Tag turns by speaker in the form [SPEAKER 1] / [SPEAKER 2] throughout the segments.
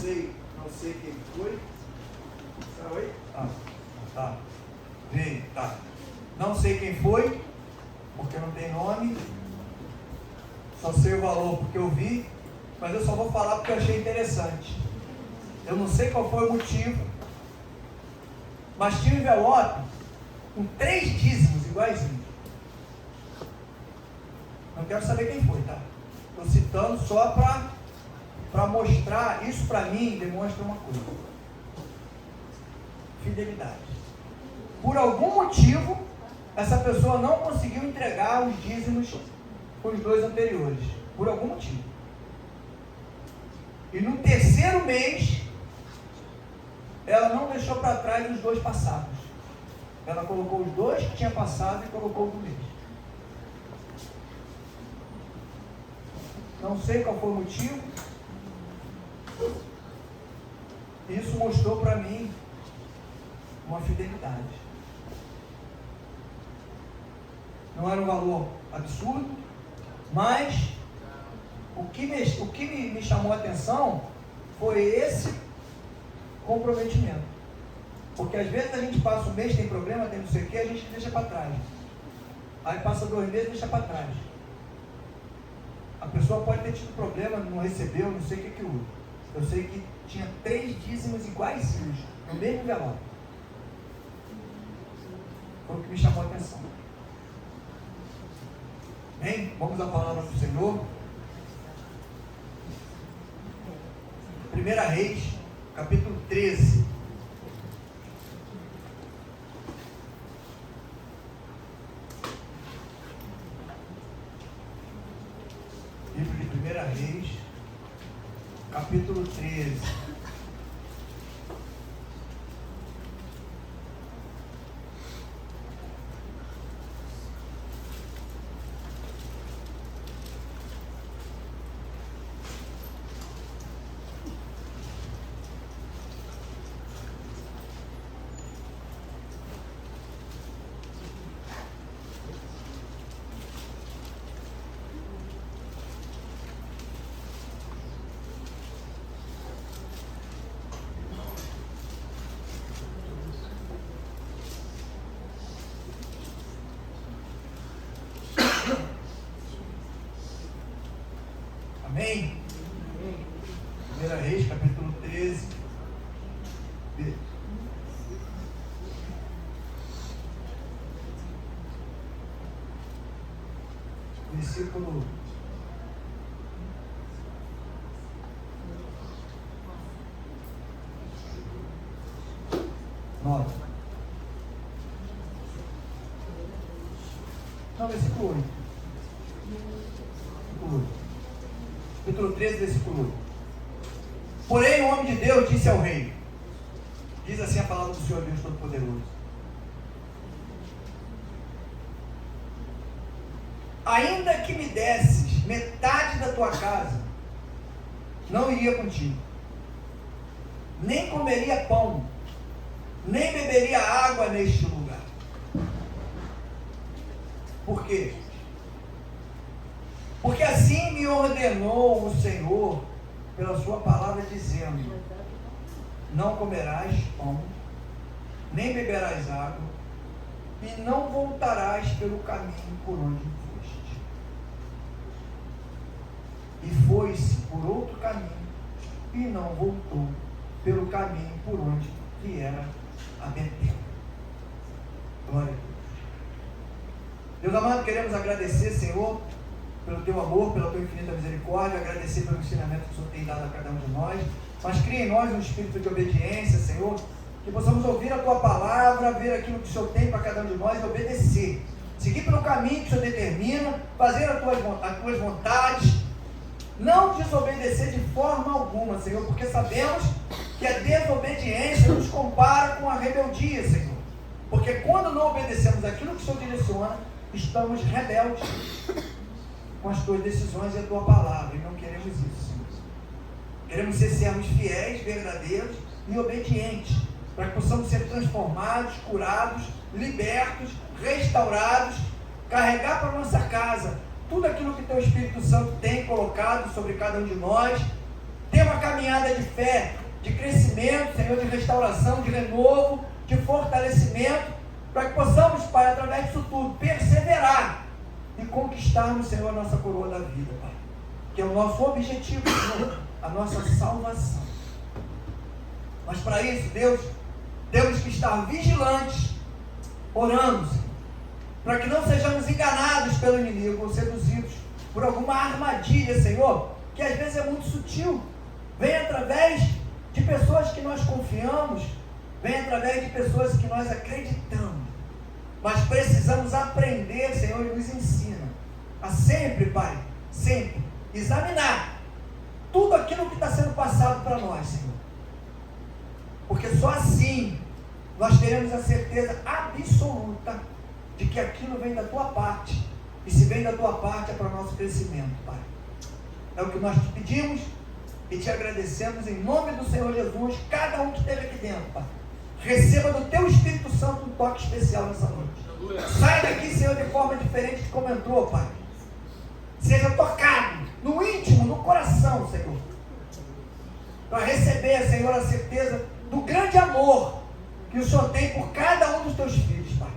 [SPEAKER 1] sei quem foi. Está aí? Tá. Vem, tá. Não sei quem foi, porque não tem nome. Só sei o valor porque eu vi, mas eu só vou falar porque eu achei interessante. Eu não sei qual foi o motivo, mas tinha um envelope com 3 dízimos iguaizinhos. Não quero saber quem foi, tá? Estou citando só para mostrar. Isso para mim demonstra uma coisa: fidelidade. Por algum motivo, essa pessoa não conseguiu entregar os dízimos com os 2 anteriores. Por algum motivo. E no 3º mês, ela não deixou para trás os 2 passados. Ela colocou os 2 que tinha passado e colocou o do mês. Não sei qual foi o motivo. Isso mostrou para mim uma fidelidade. Não era um valor absurdo, mas o que me chamou a atenção foi esse comprometimento. Porque às vezes a gente passa um mês, tem problema, tem não sei o que, a gente deixa para trás. Aí passa 2 meses e deixa para trás. A pessoa pode ter tido problema, não recebeu, não sei o que houve. Eu sei que tinha 3 dízimos iguaizinhos, no mesmo envelope. Foi o que me chamou a atenção. Bem, vamos à palavra do Senhor. 1 Reis, capítulo 13. Livro de 1 Reis, capítulo 13. Amém? 1 Reis, capítulo 13. Versículo 9. Não, versículo 8. Capítulo 13, versículo 8. Porém, o homem de Deus disse ao rei, diz assim a palavra do Senhor Deus Todo-Poderoso: ainda que me desses metade da tua casa, não iria contigo, nem comeria pão, nem beberia água neste lugar. Por quê? Porque assim me ordenou o Senhor pela sua palavra, dizendo: não comerás pão, nem beberás água, e não voltarás pelo caminho por onde foste. E foi-se por outro caminho, e não voltou pelo caminho por onde viera a Betel. Glória a Deus. Deus amado, queremos agradecer, Senhor, pelo teu amor, pela tua infinita misericórdia, agradecer pelo ensinamento que o Senhor tem dado a cada um de nós, mas cria em nós um espírito de obediência, Senhor, que possamos ouvir a tua palavra, ver aquilo que o Senhor tem para cada um de nós e obedecer, seguir pelo caminho que o Senhor determina, fazer as tuas vontades, não desobedecer de forma alguma, Senhor, porque sabemos que a desobediência nos compara com a rebeldia, Senhor, porque quando não obedecemos aquilo que o Senhor direciona, estamos rebeldes com as tuas decisões e a tua palavra, e não queremos isso, Senhor. Queremos ser servos fiéis, verdadeiros e obedientes, para que possamos ser transformados, curados, libertos, restaurados, carregar para a nossa casa tudo aquilo que teu Espírito Santo tem colocado sobre cada um de nós, ter uma caminhada de fé, de crescimento, Senhor, de restauração, de renovo, de fortalecimento, para que possamos, Pai, através disso tudo, perseverar e conquistarmos, Senhor, a nossa coroa da vida, Pai, que é o nosso objetivo, Senhor, a nossa salvação. Mas para isso, Deus, temos que estar vigilantes, orando, Senhor, para que não sejamos enganados pelo inimigo ou seduzidos por alguma armadilha, Senhor, que às vezes é muito sutil, vem através de pessoas que nós confiamos, vem através de pessoas que nós acreditamos, mas precisamos aprender, Senhor, e nos ensina a sempre, Pai, sempre examinar tudo aquilo que está sendo passado para nós, Senhor, porque só assim nós teremos a certeza absoluta de que aquilo vem da Tua parte, e se vem da Tua parte é para o nosso crescimento, Pai. É o que nós te pedimos e te agradecemos em nome do Senhor Jesus. Cada um que esteve aqui dentro, Pai, receba do Teu Espírito Santo um toque especial nessa noite. Sai daqui, Senhor, de forma diferente de como entrou, Pai. Seja tocado no íntimo, no coração, Senhor, para receber, Senhor, a certeza do grande amor que o Senhor tem por cada um dos Teus filhos, Pai.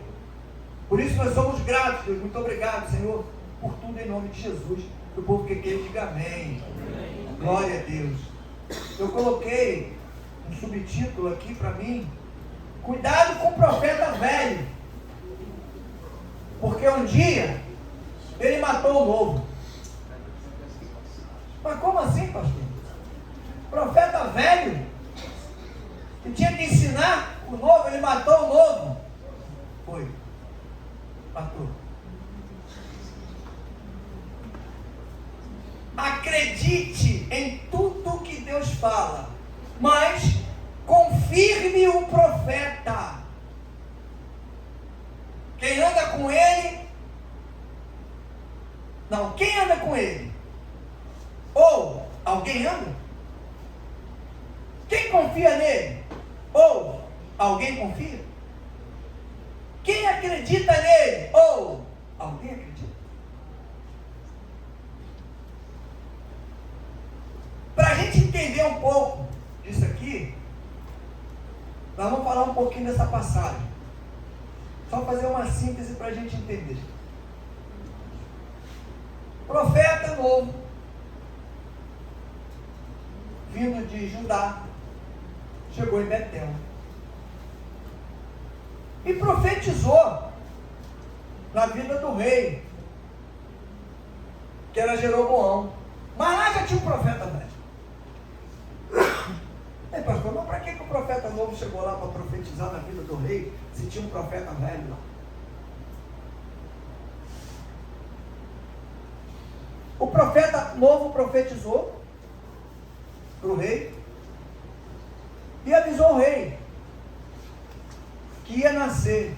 [SPEAKER 1] Por isso nós somos gratos, Deus. Muito obrigado, Senhor, por tudo em nome de Jesus. O povo que quer diga amém. Glória a Deus. Eu coloquei um subtítulo aqui para mim: cuidado com o profeta velho, porque um dia ele matou o novo. Mas como assim, pastor? Profeta velho que tinha que ensinar o novo, ele matou o novo. Foi. Matou. Acredite em tudo que Deus fala, mas confirme o profeta. Quem anda com ele, não, quem anda com ele? Ou alguém anda? Quem confia nele? Ou alguém confia? Quem acredita nele? Ou alguém acredita? Para a gente entender um pouco disso aqui, nós vamos falar um pouquinho dessa passagem. Só fazer uma síntese para a gente entender. Profeta novo, vindo de Judá, chegou em Betel e profetizou na vida do rei, que era Jeroboão. Mas lá já tinha um profeta velho. Pastor, mas para que o profeta novo chegou lá para profetizar na vida do rei, se tinha um profeta velho lá? O profeta novo profetizou para o rei e avisou o rei que ia nascer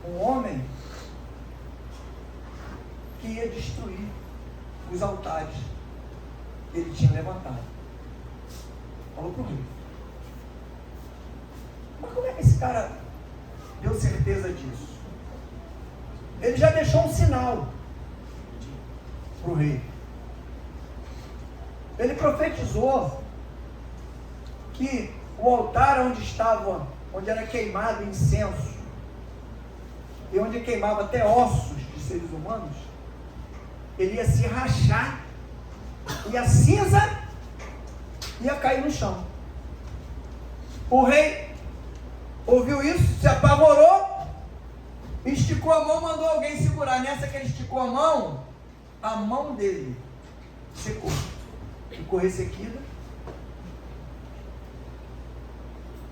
[SPEAKER 1] um homem que ia destruir os altares que ele tinha levantado. Falou para o rei. Mas como é que esse cara deu certeza disso? Ele já deixou um sinal para o rei. Ele profetizou que o altar onde era queimado incenso, e onde queimava até ossos de seres humanos, ele ia se rachar, e a cinza ia cair no chão. O rei ouviu isso, se apavorou, esticou a mão, mandou alguém segurar. Nessa que ele esticou a mão dele secou, ficou ressequida,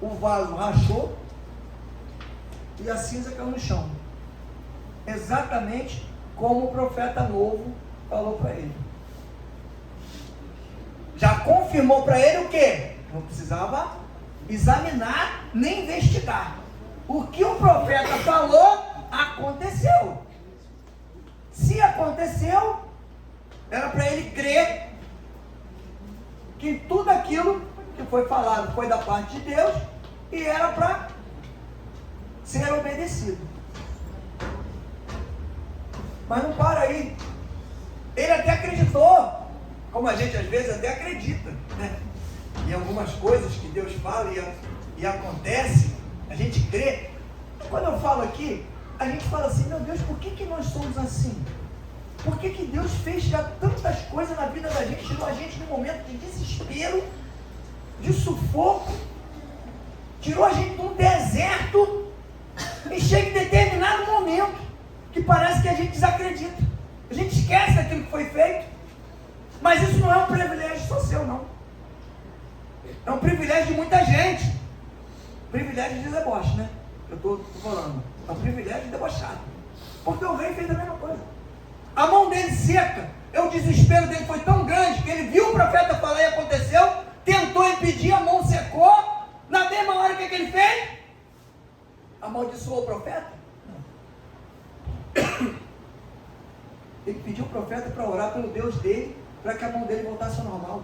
[SPEAKER 1] o vaso rachou e a cinza caiu no chão, exatamente como o profeta novo falou para ele. Já confirmou para ele o quê? Não precisava examinar nem investigar. O que o profeta falou, aconteceu. Se aconteceu, era para ele crer que tudo aquilo que foi falado foi da parte de Deus e era para ser obedecido. Mas não para aí. Ele até acreditou, como como a gente às vezes até acredita, né? Em algumas coisas que Deus fala e acontece, a gente crê. Quando eu falo aqui, a gente fala assim, meu Deus, por que nós somos assim? Por que Deus fez já tantas coisas na vida da gente, tirou a gente num momento de desespero, de sufoco, tirou a gente de um deserto, e chega em determinado momento, que parece que a gente desacredita. A gente esquece daquilo que foi feito, mas isso não é um privilégio só seu, não. É um privilégio de muita gente. Privilégio de deboche, né? Eu estou falando. É um privilégio de debochado. Porque o rei fez a mesma coisa. A mão dele seca. O desespero dele foi tão grande que ele viu o profeta falar e aconteceu. Tentou impedir, a mão secou. Na mesma hora, o que ele fez? Amaldiçoou o profeta? Não. Ele pediu o profeta para orar pelo Deus dele, para que a mão dele voltasse ao normal.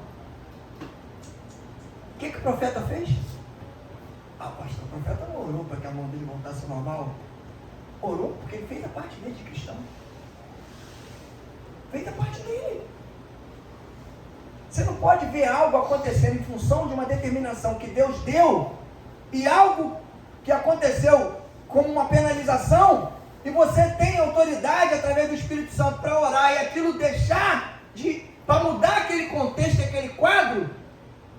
[SPEAKER 1] O que o profeta fez? Pastor, o profeta não orou para que a mão dele voltasse ao normal. Orou porque ele fez a parte dele de cristão. Fez a parte dele. Você não pode ver algo acontecendo em função de uma determinação que Deus deu, e algo que aconteceu como uma penalização, e você tem autoridade através do Espírito Santo para orar, e aquilo deixar para mudar aquele contexto, aquele quadro,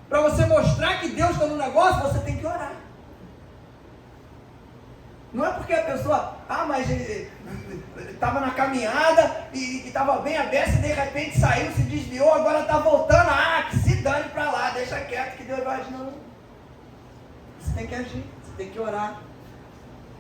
[SPEAKER 1] para você mostrar que Deus está no negócio, você tem que orar. Não é porque a pessoa, mas ele estava na caminhada e estava bem aberto, e de repente saiu, se desviou, agora está voltando, que se dane para lá, deixa quieto que Deus vai agir. Não. Você tem que agir, você tem que orar.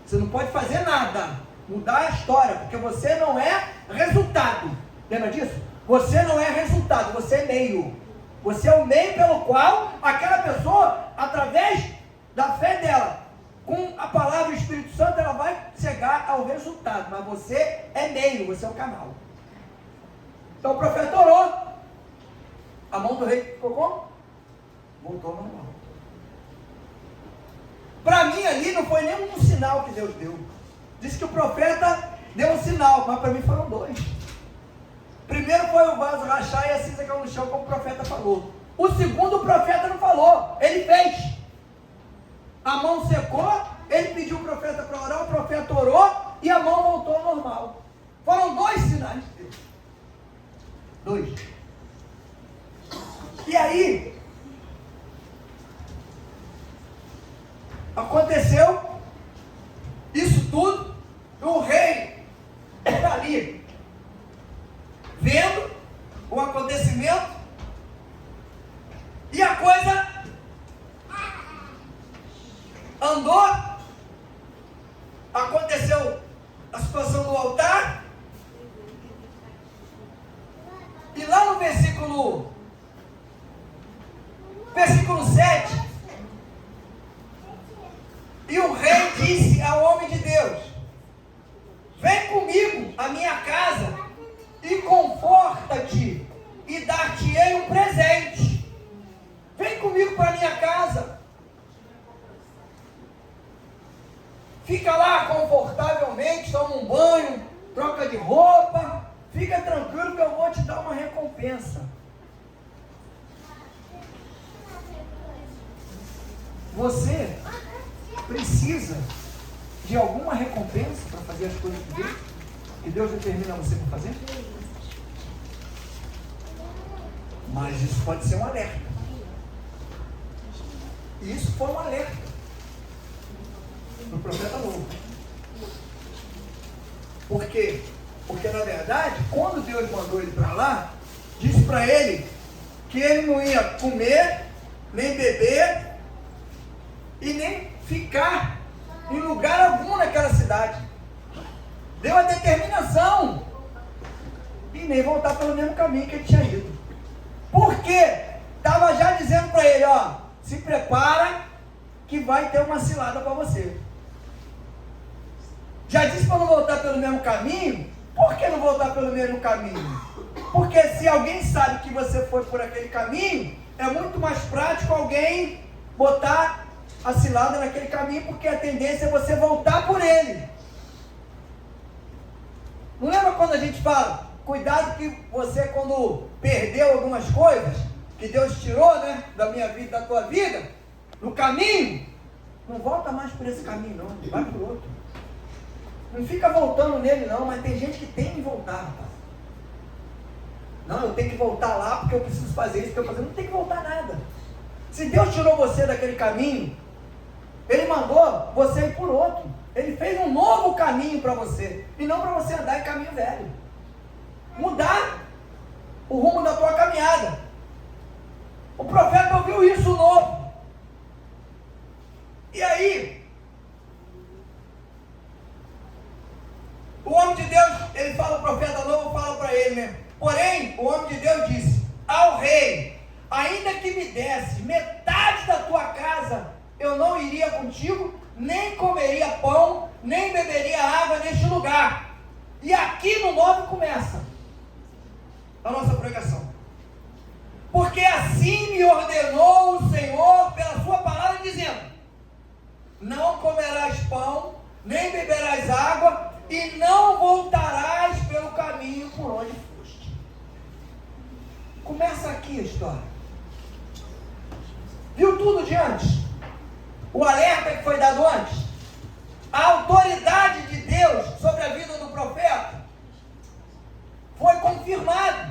[SPEAKER 1] Você não pode fazer nada, mudar a história, porque você não é resultado. Lembra disso? Você não é resultado, você é meio. Você é o meio pelo qual aquela pessoa, através da fé dela, com a palavra do Espírito Santo, ela vai chegar ao resultado. Mas você é meio, você é o canal. Então o profeta orou. A mão do rei ficou como? Voltou normal. Para mim ali não foi nenhum sinal que Deus deu. Disse que o profeta deu um sinal, mas para mim foram dois. Primeiro foi o vaso rachar e a cinza caiu no chão, como o profeta falou. O segundo, o profeta não falou, ele fez. A mão secou, ele pediu o profeta para orar, o profeta orou e a mão voltou ao normal. Foram dois sinais de Deus. Dois. E aí, aconteceu isso tudo, o rei ali, vendo o acontecimento, e a coisa andou, aconteceu a situação do altar, e lá no versículo 7, e o rei disse ao homem de Deus: vem comigo à minha casa e conforta-te e dar-te-ei um presente. Vem comigo para a minha casa. Fica lá confortavelmente, toma um banho, troca de roupa, fica tranquilo que eu vou te dar uma recompensa. Você precisa de alguma recompensa para fazer as coisas de Deus? Que Deus determina você para fazer? Mas isso pode ser um alerta. E isso foi um alerta do profeta novo. Por quê? Porque na verdade, quando Deus mandou ele para lá, disse para ele que ele não ia comer, nem beber e nem ficar em lugar algum naquela cidade. Deu a determinação e nem voltar pelo mesmo caminho que ele tinha ido. Por quê? Estava já dizendo para ele, se prepara que vai ter uma cilada para você. Já disse para não voltar pelo mesmo caminho. Por que não voltar pelo mesmo caminho? Porque se alguém sabe que você foi por aquele caminho, é muito mais prático alguém botar a cilada naquele caminho, porque a tendência é você voltar por ele. Não lembra quando a gente fala, Cuidado que você, quando perdeu algumas coisas, que Deus tirou, né, da minha vida, da tua vida, no caminho, não volta mais por esse caminho, não. Vai por outro. Não fica voltando nele, não, mas tem gente que tem que voltar, rapaz. Não, eu tenho que voltar lá porque eu preciso fazer isso que eu fazer. Não tem que voltar nada. Se Deus tirou você daquele caminho, Ele mandou você ir por outro. Ele fez um novo caminho para você. E não para você andar em caminho velho. Mudar o rumo da tua caminhada. O profeta ouviu isso novo. E aí, o homem de Deus, ele fala, o profeta novo fala para ele, né? Porém, o homem de Deus disse ao rei: ainda que me desse metade da tua casa, eu não iria contigo, nem comeria pão, nem beberia água neste lugar. E aqui no 9 começa a nossa pregação. Porque assim me ordenou o Senhor pela sua palavra, dizendo: não comerás pão, nem beberás água, e não voltarás pelo caminho por onde foste. Começa aqui a história. Viu tudo de antes? O alerta que foi dado antes? A autoridade de Deus sobre a vida do profeta foi confirmada.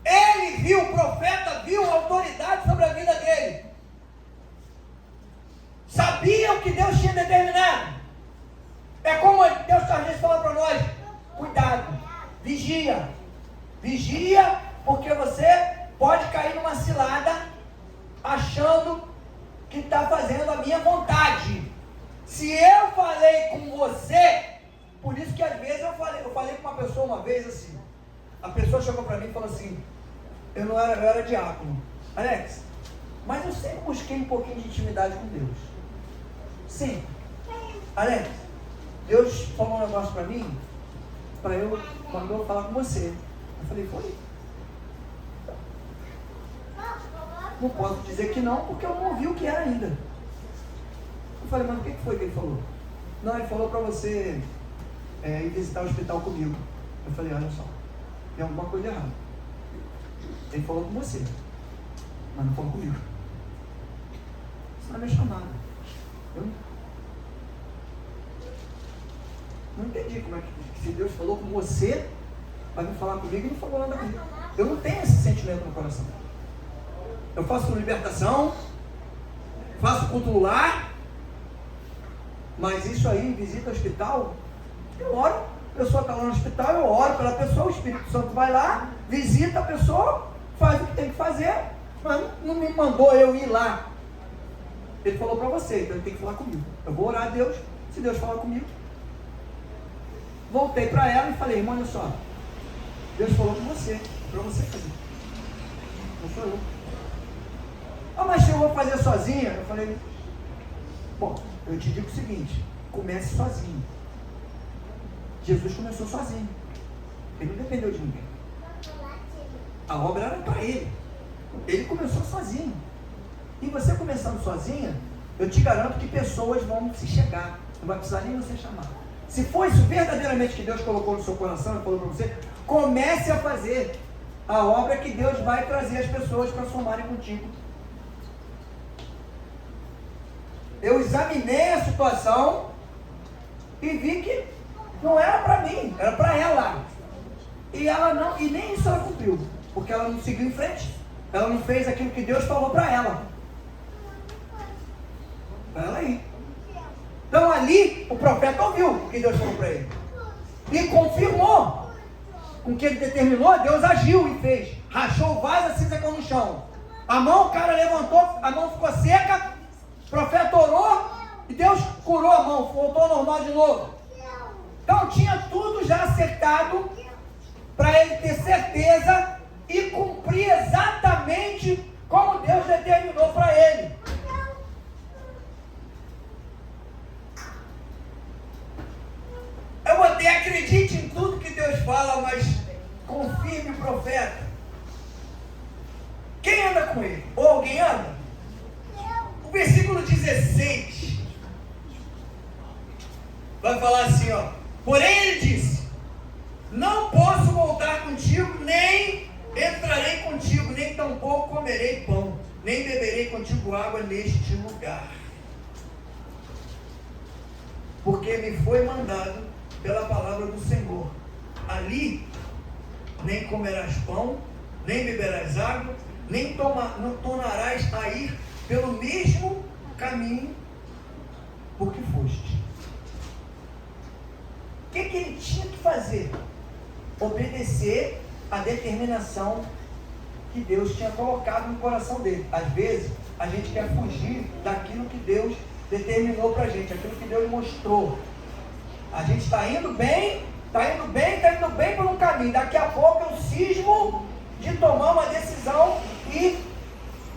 [SPEAKER 1] Ele viu, o profeta viu a autoridade sobre a vida dele. Sabia o que Deus tinha determinado. É como Deus às vezes fala para nós: cuidado, vigia. Vigia, porque você pode cair numa cilada achando que está fazendo a minha vontade. Se eu falei com você, por isso que às vezes eu falei com uma pessoa uma vez assim, a pessoa chegou para mim e falou assim: eu era diácono, Alex, mas eu sempre busquei um pouquinho de intimidade com Deus. Sim, Alex, Deus falou um negócio para mim, mandou eu falar com você. Eu falei: foi? Não posso dizer que não, porque eu não ouvi o que era ainda. Eu falei: mas o que foi que ele falou? Não, ele falou para você ir visitar o hospital comigo. Eu falei: olha só, tem alguma coisa errada. Ele falou com você, mas não falou comigo. Isso não é minha chamada. Eu não entendi como é que, se Deus falou com você, vai me falar comigo e não falou nada comigo. Eu não tenho esse sentimento no coração. Eu faço libertação, faço culto no lar, mas isso aí, visita ao hospital, eu oro. A pessoa está lá no hospital, eu oro pela pessoa, o Espírito Santo vai lá, visita a pessoa, faz o que tem que fazer, mas não me mandou eu ir lá. Ele falou para você, então ele tem que falar comigo. Eu vou orar a Deus, se Deus falar comigo. Voltei para ela e falei: irmã, olha só, Deus falou com você, para você fazer. Não sou eu. Ah, mas se eu vou fazer sozinha? Eu falei: bom, eu te digo o seguinte, comece sozinho. Jesus começou sozinho. Ele não dependeu de ninguém. A obra era para ele. Ele começou sozinho. E você começando sozinha, eu te garanto que pessoas vão se chegar. Não vai precisar nem você chamar. Se for isso verdadeiramente que Deus colocou no seu coração e falou para você, comece a fazer a obra que Deus vai trazer as pessoas para somarem contigo. Eu examinei a situação e vi que não era para mim, era para ela. E ela não, e nem isso ela cumpriu, porque ela não seguiu em frente. Ela não fez aquilo que Deus falou para ela. Para ela ir. Então ali o profeta ouviu o que Deus falou para ele. E confirmou. Com o que ele determinou, Deus agiu e fez. Rachou o vaso, assim secou no chão. A mão, o cara levantou, a mão ficou seca. O profeta orou e Deus curou a mão, voltou ao normal de novo. Então tinha tudo já acertado para ele ter certeza e cumprir exatamente como Deus determinou para ele. Eu botei: acredite em tudo que Deus fala, mas confirme o profeta. Quem anda com ele? Ou alguém anda? O versículo 16 vai falar assim, ó: porém ele disse: não posso voltar tampouco comerei pão, nem beberei contigo água neste lugar. Porque me foi mandado pela palavra do Senhor. Ali nem comerás pão, nem beberás água, nem não tornarás a ir pelo mesmo caminho por que foste. O que ele tinha que fazer? Obedecer a determinação que Deus tinha colocado no coração dele. Às vezes, a gente quer fugir daquilo que Deus determinou para a gente, aquilo que Deus mostrou. A gente está indo bem por um caminho. Daqui a pouco eu cismo de tomar uma decisão e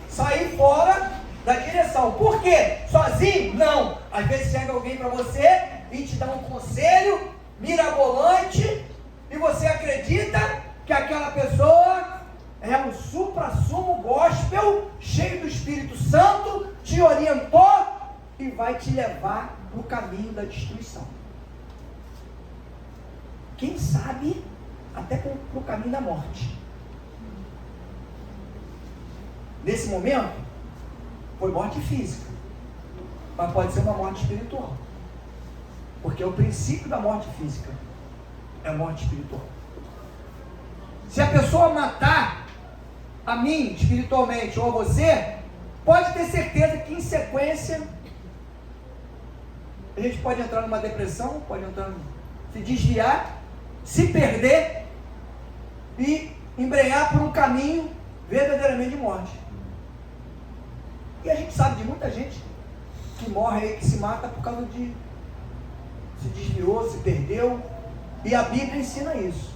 [SPEAKER 1] sair fora da direção. Por quê? Sozinho? Não. Às vezes chega alguém para você e te dá um conselho mirabolante e você acredita que aquela pessoa é um supra-sumo gospel, cheio do Espírito Santo, te orientou e vai te levar para o caminho da destruição. Quem sabe até para o caminho da morte. Nesse momento, foi morte física, mas pode ser uma morte espiritual, porque o princípio da morte física é a morte espiritual. Se a pessoa matar a mim espiritualmente ou a você, pode ter certeza que em sequência a gente pode entrar numa depressão, pode entrar, se desviar, se perder e embrenhar por um caminho verdadeiramente de morte. E a gente sabe de muita gente que morre aí, que se mata por causa de se desviou, se perdeu, e a Bíblia ensina isso.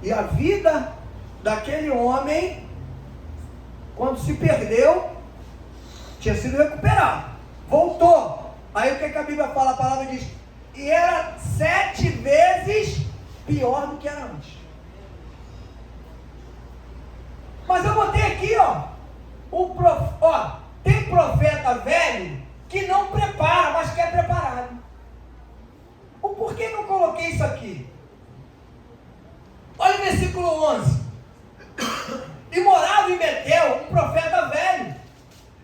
[SPEAKER 1] E a vida daquele homem, quando se perdeu, tinha sido recuperado, voltou. Aí o que a Bíblia fala? A palavra diz: e era 7 vezes pior do que era antes. Mas eu botei aqui, tem profeta velho que não prepara, mas que é preparado. Por que não coloquei isso aqui? Olha o versículo 11. E morava em Betel um profeta velho,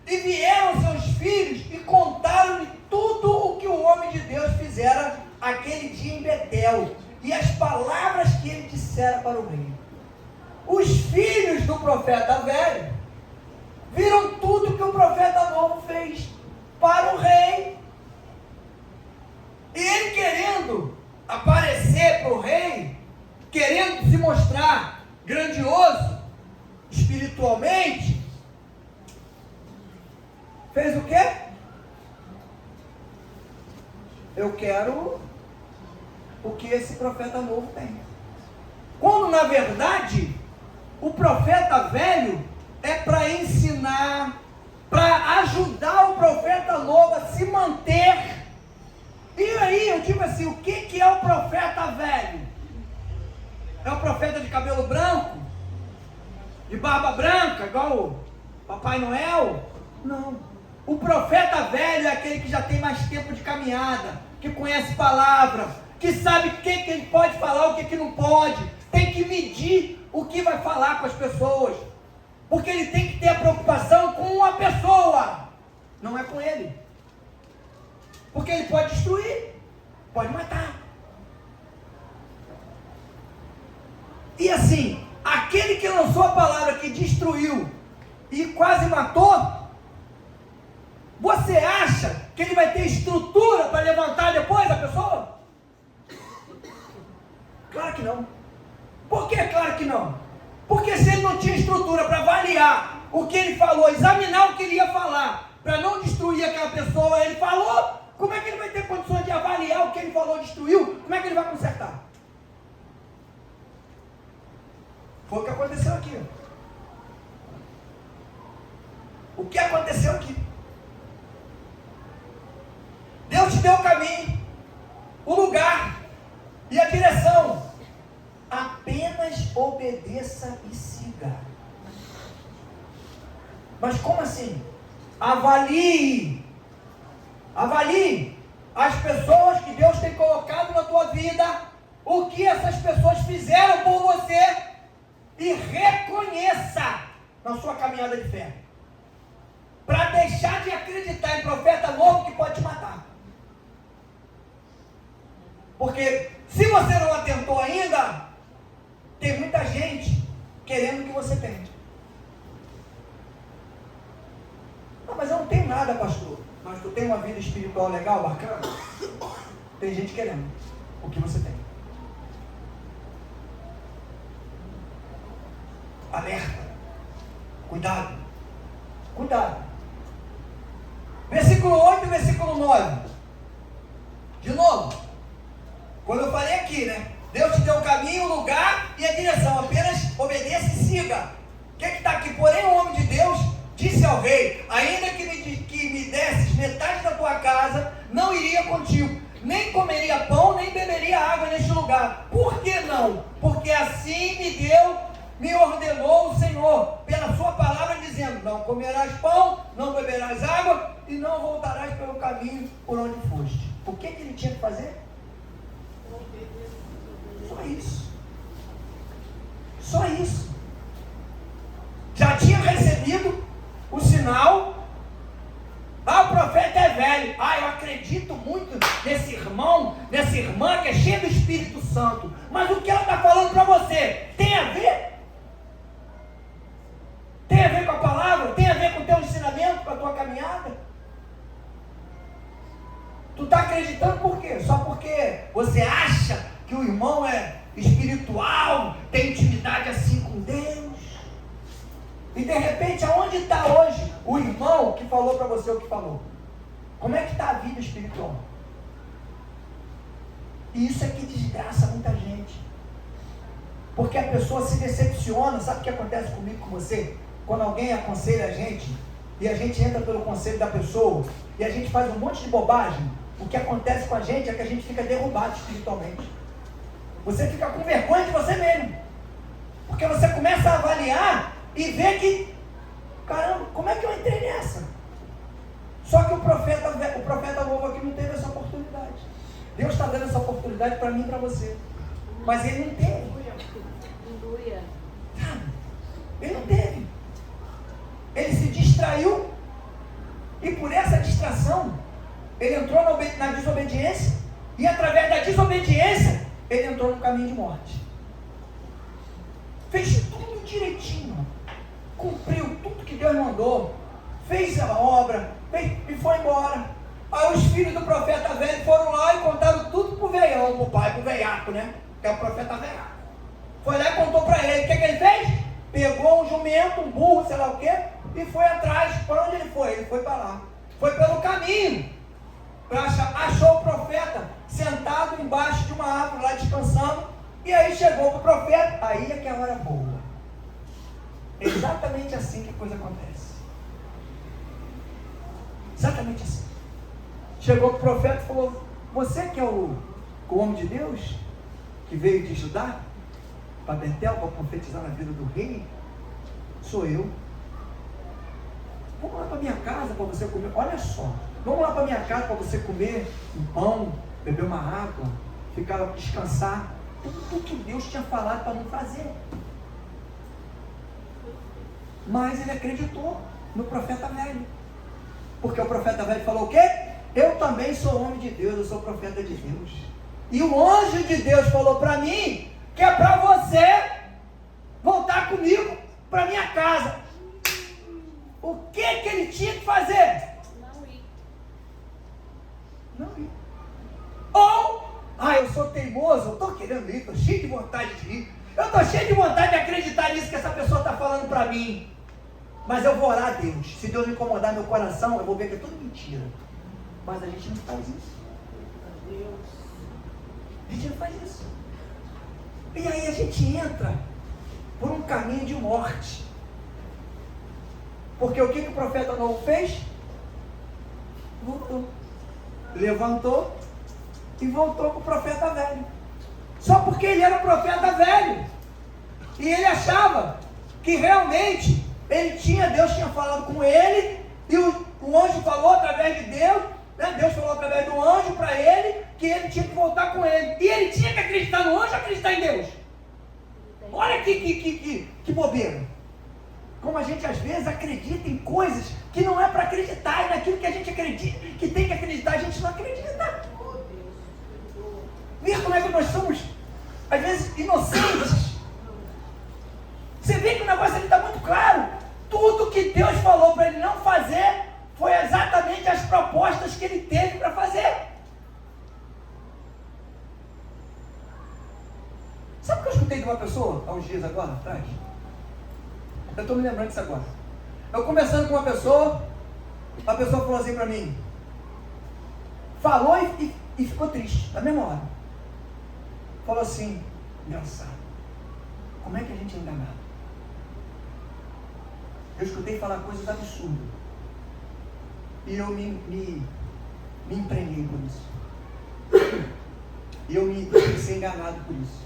[SPEAKER 1] e vieram seus filhos e contaram-lhe tudo o que o homem de Deus fizera aquele dia em Betel, e as palavras que ele dissera para o rei. Os filhos do profeta velho viram tudo que o profeta novo fez para o rei. E ele, querendo aparecer para o rei, querendo se mostrar grandioso espiritualmente, fez o quê? Eu quero o que esse profeta novo tem. Quando na verdade o profeta velho é para ensinar, para ajudar o profeta novo a se manter. E aí eu digo assim, o que é o profeta velho? É o profeta de cabelo branco? De barba branca, igual o Papai Noel? Não. O profeta velho é aquele que já tem mais tempo de caminhada, que conhece palavra, que sabe o que ele pode falar, o que não pode, tem que medir o que vai falar com as pessoas, porque ele tem que ter a preocupação com a pessoa, não é com ele, porque ele pode destruir, pode matar. E assim, aquele que lançou a palavra que destruiu e quase matou, você acha que ele vai ter estrutura para levantar depois a pessoa? Claro que não. Por que claro que não? Porque se ele não tinha estrutura para avaliar o que ele falou, examinar o que ele ia falar, para não destruir aquela pessoa, ele falou, como é que ele vai ter condições de avaliar o que ele falou, destruiu? Como é que ele vai consertar? Foi o que aconteceu aqui. O que aconteceu aqui? Deus te deu o caminho, o lugar e a direção. Apenas obedeça e siga. Mas como assim? Avalie as pessoas que Deus tem colocado na tua vida, o que essas pessoas fizeram por você, e reconheça na sua caminhada de fé. Para deixar de acreditar em profeta novo que pode te matar. Porque se você não atentou ainda, tem muita gente querendo o que você tem. Não, mas eu não tenho nada, pastor. Mas tu tem uma vida espiritual legal, bacana? Tem gente querendo o que você tem. Alerta. Cuidado. Cuidado. Versículo 8 e versículo 9. De novo. Quando eu falei aqui, né? Deus te deu o caminho, o lugar e a direção. Apenas obedeça e siga. O que está aqui? Porém, o homem de Deus disse ao rei: ainda que me desses metade da tua casa, não iria contigo. Nem comeria pão, nem beberia água neste lugar. Por que não? Porque assim me ordenou o Senhor, pela sua palavra, dizendo: não comerás pão, não beberás água, e não voltarás pelo caminho por onde foste. O que ele tinha que fazer? Só isso. Só isso. Já tinha recebido o sinal. Ah, o profeta é velho. Ah, eu acredito muito nesse irmão, nessa irmã que é cheia do Espírito Santo. Mas o que ela está falando para você tem a ver? Tem a ver com a palavra? Tem a ver com o teu ensinamento, com a tua caminhada? Tu está acreditando por quê? Só porque você acha que o irmão é espiritual, tem intimidade assim com Deus? E de repente, aonde está hoje o irmão que falou para você o que falou? Como é que está a vida espiritual? E isso é que desgraça muita gente. Porque a pessoa se decepciona. Sabe o que acontece comigo, com você? Quando alguém aconselha a gente, e a gente entra pelo conselho da pessoa, e a gente faz um monte de bobagem, o que acontece com a gente é que a gente fica derrubado espiritualmente. Você fica com vergonha de você mesmo. Porque você começa a avaliar e ver que, caramba, como é que eu entrei nessa? Só que o profeta novo aqui não teve essa oportunidade. Deus está dando essa oportunidade para mim e para você. Mas ele não teve. Ele não teve. Ele se distraiu. E por essa distração, ele entrou na desobediência. E através da desobediência, ele entrou no caminho de morte. Fez tudo direitinho. Cumpriu tudo que Deus mandou. Fez a obra. E foi embora. Aí os filhos do profeta velho foram lá e contaram tudo pro veião, pro pai, pro veiaco, né? Que é o profeta veiaco. Foi lá e contou para ele. O que ele fez? Pegou um jumento, um burro, sei lá o quê, e foi atrás. Para onde ele foi? Ele foi para lá. Foi pelo caminho. Achou o profeta sentado embaixo de uma árvore lá descansando. E aí chegou para o profeta. Aí é que é a hora boa. É exatamente assim que a coisa acontece. Exatamente assim. Chegou para o profeta e falou: você que é o homem de Deus que veio de Judá para Betel, para profetizar na vida do rei? Sou eu. Vamos lá para minha casa para você comer. Olha só, vamos lá para minha casa para você comer um pão, beber uma água, ficar, descansar. Tudo que Deus tinha falado para não fazer. Mas ele acreditou no profeta velho. Porque o profeta velho falou o quê? Eu também sou homem de Deus, eu sou profeta de Deus. E o anjo de Deus falou para mim que é para você voltar comigo para minha casa. O que ele tinha que fazer?
[SPEAKER 2] Não ir.
[SPEAKER 1] Não ir. Ou, eu sou teimoso, eu estou querendo ir, estou cheio de vontade de ir. Eu estou cheio de vontade de acreditar nisso que essa pessoa está falando para mim. Mas eu vou orar a Deus. Se Deus incomodar meu coração, eu vou ver que é tudo mentira. Mas a gente não faz isso. A gente não faz isso. E aí a gente entra por um caminho de morte. Porque o que o profeta novo fez? Voltou. Levantou e voltou para o profeta velho. Só porque ele era profeta velho. E ele achava que realmente Deus tinha falado com ele, e o anjo falou através de Deus, né? Deus falou através do anjo para ele, que ele tinha que voltar com ele. E ele tinha que acreditar no anjo ou acreditar em Deus? Olha que bobeira. como a gente às vezes acredita em coisas que não é para acreditar, e naquilo que a gente acredita, que tem que acreditar, a gente não acredita. Vê como é que nós somos, às vezes, inocentes. Você vê que o negócio ali está muito claro. Tudo que Deus falou para ele não fazer, foi exatamente as propostas que ele teve para fazer. Sabe o que eu escutei de uma pessoa, há uns dias agora, atrás? Eu estou me lembrando disso agora. Eu conversando com uma pessoa, a pessoa falou assim para mim, falou e ficou triste, na mesma hora. Falou assim, engraçado, como é que a gente é enganado? Eu escutei falar coisas absurdas. E eu me empreguei por isso. E eu me ser enganado por isso.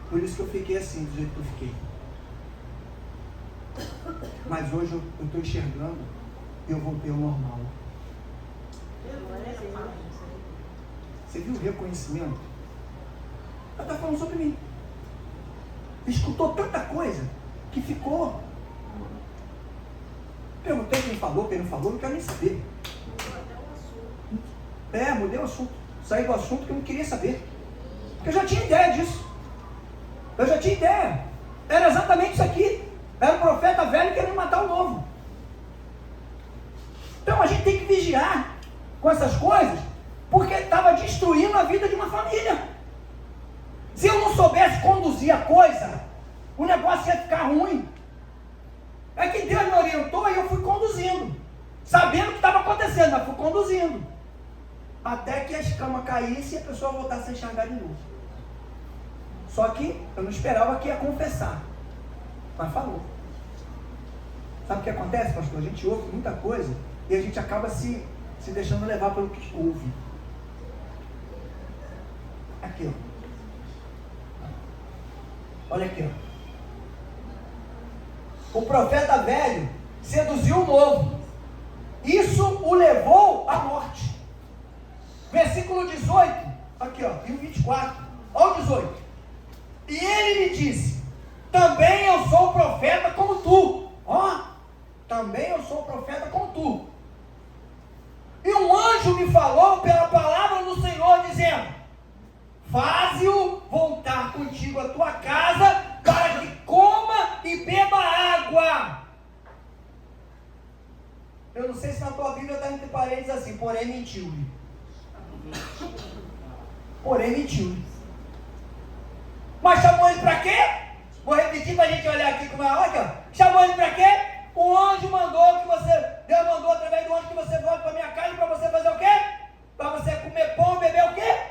[SPEAKER 1] Por isso que eu fiquei assim, do jeito que eu fiquei. Mas hoje eu estou enxergando e eu voltei ao normal. Você viu o reconhecimento? Ela está falando sobre mim. Escutou tanta coisa que ficou. Perguntei quem falou, quem não falou, não quero nem saber. Mudei o assunto. Saí do assunto que eu não queria saber. Porque eu já tinha ideia disso. Eu já tinha ideia. Era exatamente isso aqui. Era o profeta velho querendo matar o novo. Então a gente tem que vigiar com essas coisas, porque estava destruindo a vida de uma família. Se eu não soubesse conduzir a coisa, o negócio ia ficar ruim. É que Deus me orientou e eu fui conduzindo, sabendo o que estava acontecendo, mas fui conduzindo. Até que a escama caísse e a pessoa voltasse a enxergar de novo. Só que eu não esperava que ia confessar. Mas falou. Sabe o que acontece, pastor? A gente ouve muita coisa e a gente acaba se deixando levar pelo que ouve. Aqui, ó. Olha aqui, ó. O profeta velho seduziu o novo. Isso o levou à morte. Versículo 18. Aqui, ó. E o 24. Olha o 18. E ele lhe disse: também eu sou profeta como tu. Ó. Também eu sou profeta como tu. E um anjo me falou pela palavra do Senhor, dizendo: faze-o voltar contigo à tua casa, para que coma e beba água. Eu não sei se na tua Bíblia está entre parênteses assim, porém mentiu-lhe. Porém mentiu-lhe. Mas chamou ele para quê? Vou repetir para a gente olhar aqui como é. Olha, chamou ele para quê? O anjo mandou que você, Deus mandou através do anjo que você volte para a minha casa para você fazer o quê? Para você comer pão e beber o quê?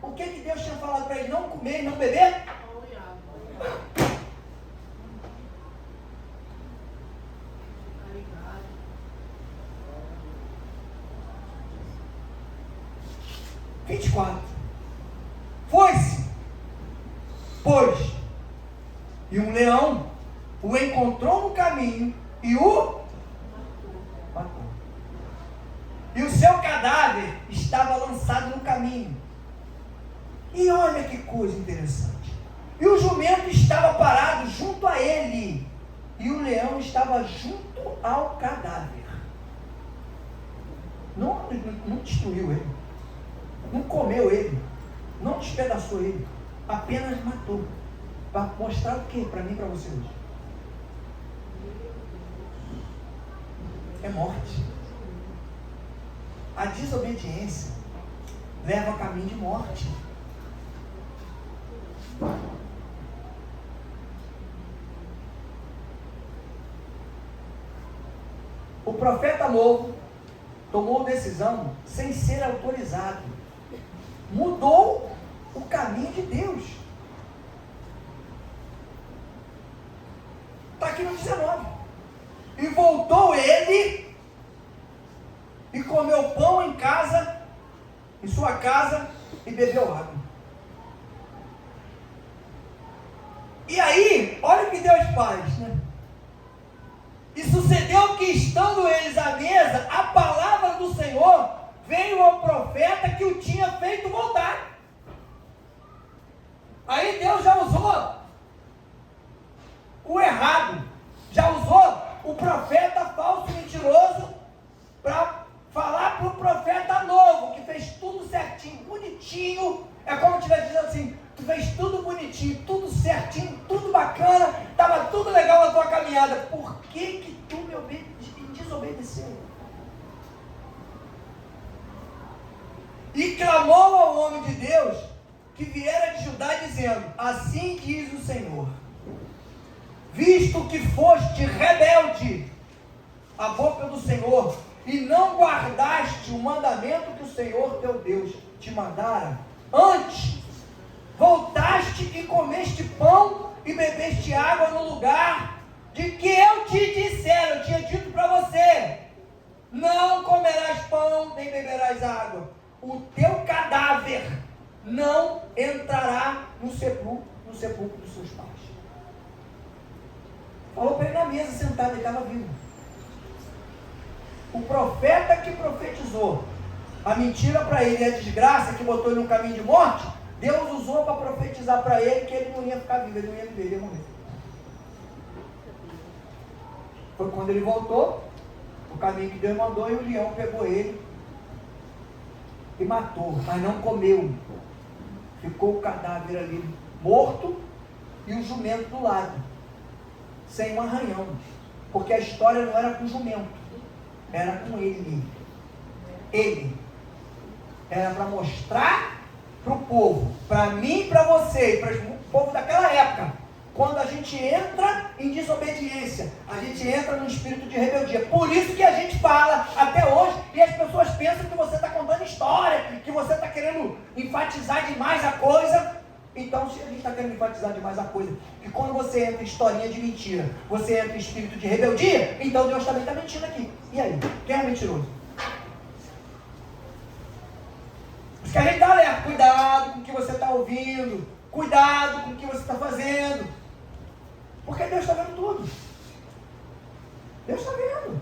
[SPEAKER 1] O que Deus tinha falado para ele? Não comer e não beber? Pão e água. 24. Foi-se, pois, e um leão o encontrou no caminho e o matou. E o seu cadáver estava lançado no caminho. E olha que coisa interessante. E o jumento estava parado junto a ele, e o leão estava junto ao cadáver. Não destruiu ele, não comeu ele, não despedaçou ele, apenas matou. Para mostrar o que para mim e para você hoje? É morte. A desobediência leva a caminho de morte. O profeta novo tomou decisão sem ser autorizado. Mudou o caminho de Deus. Está aqui no 19. E voltou ele e comeu pão em casa, em sua casa, e bebeu água. E aí, olha o que Deus faz, né? E sucedeu que, estando eles à mesa, a palavra do Senhor veio ao profeta que o tinha feito voltar. Aí Deus já usou o errado. Já usou o profeta falso e mentiroso para falar para o profeta novo, que fez tudo certinho, bonitinho. É como se estivesse dizendo assim: tu fez tudo bonitinho, tudo certinho, tudo bacana, estava tudo legal na tua caminhada. Por que tu me desobedeceu? E clamou ao homem de Deus que viera de Judá, dizendo: assim diz o Senhor, visto que foste rebelde à boca do Senhor, e não guardaste o mandamento que o Senhor teu Deus te mandara, antes voltaste e comeste pão e bebeste água no lugar de que eu te dissera, eu tinha dito para você: não comerás pão nem beberás água, o teu cadáver não entrará no sepulcro dos seus pais. Falou para ele na mesa, sentado, ele estava vivo. O profeta que profetizou a mentira para ele e a desgraça que botou ele no caminho de morte, Deus usou para profetizar para ele que ele não ia ficar vivo, ele não ia viver, ele ia morrer. Foi quando ele voltou, o caminho que Deus mandou, e o leão pegou ele e matou, mas não comeu. Ficou o cadáver ali morto e o jumento do lado, sem um arranhão, porque a história não era com o jumento, era com ele. Ele era para mostrar para o povo, para mim e para você, para o povo daquela época, quando a gente entra em desobediência, a gente entra num espírito de rebeldia. Por isso que a gente fala até hoje, e as pessoas pensam que você está contando história, que você está querendo enfatizar demais a coisa. Então, se a gente está querendo enfatizar demais a coisa, que quando você entra em historinha de mentira, você entra em espírito de rebeldia, então Deus também está mentindo aqui. E aí? Quem é o mentiroso? Por isso que a gente dá alerta: cuidado com o que você está ouvindo, cuidado com o que você está fazendo, porque Deus está vendo tudo. Deus está vendo.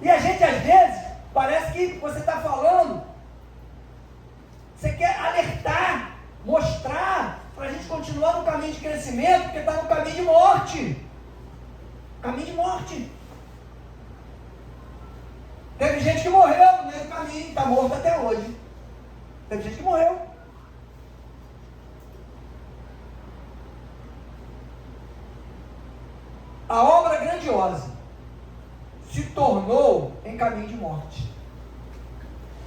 [SPEAKER 1] E a gente, às vezes, parece que você está falando, você quer alertar, mostrar, para a gente continuar no caminho de crescimento, porque está no caminho de morte. Caminho de morte. Teve gente que morreu no meio do caminho, está morto até hoje. Teve gente que morreu. A obra grandiosa se tornou em caminho de morte.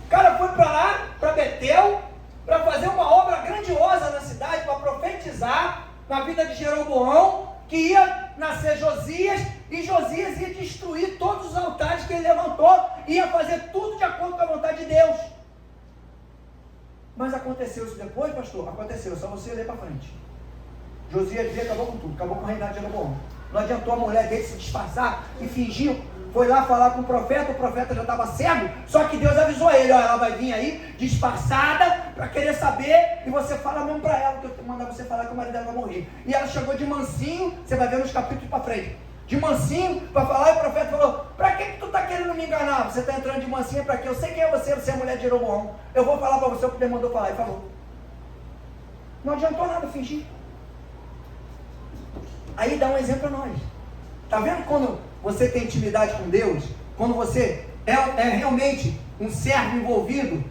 [SPEAKER 1] O cara foi para lá, para Betel, para fazer uma obra grandiosa na cidade, para profetizar na vida de Jeroboão, que ia nascer Josias, e Josias ia destruir todos os altares que ele levantou, ia fazer tudo de acordo com a vontade de Deus. Mas aconteceu isso depois, pastor? Aconteceu, só você ler para frente. Josias veio, acabou com tudo, acabou com o reinado de Jeroboão. Não adiantou a mulher dele se disfarçar e fingir. Foi lá falar com o profeta já estava cego, só que Deus avisou ele: ó, ela vai vir aí disfarçada para querer saber, e você fala mesmo para ela, que eu mandar você falar que o marido dela vai morrer. E ela chegou de mansinho, você vai ver nos capítulos para frente, de mansinho para falar, e o profeta falou: para que tu está querendo me enganar? Você está entrando de mansinho para quê? Eu sei quem é você é a mulher de Jeroboão, eu vou falar para você o que Deus mandou falar. E falou. Não adiantou nada fingir. Aí dá um exemplo a nós. Está vendo quando você tem intimidade com Deus? Quando você é realmente um servo envolvido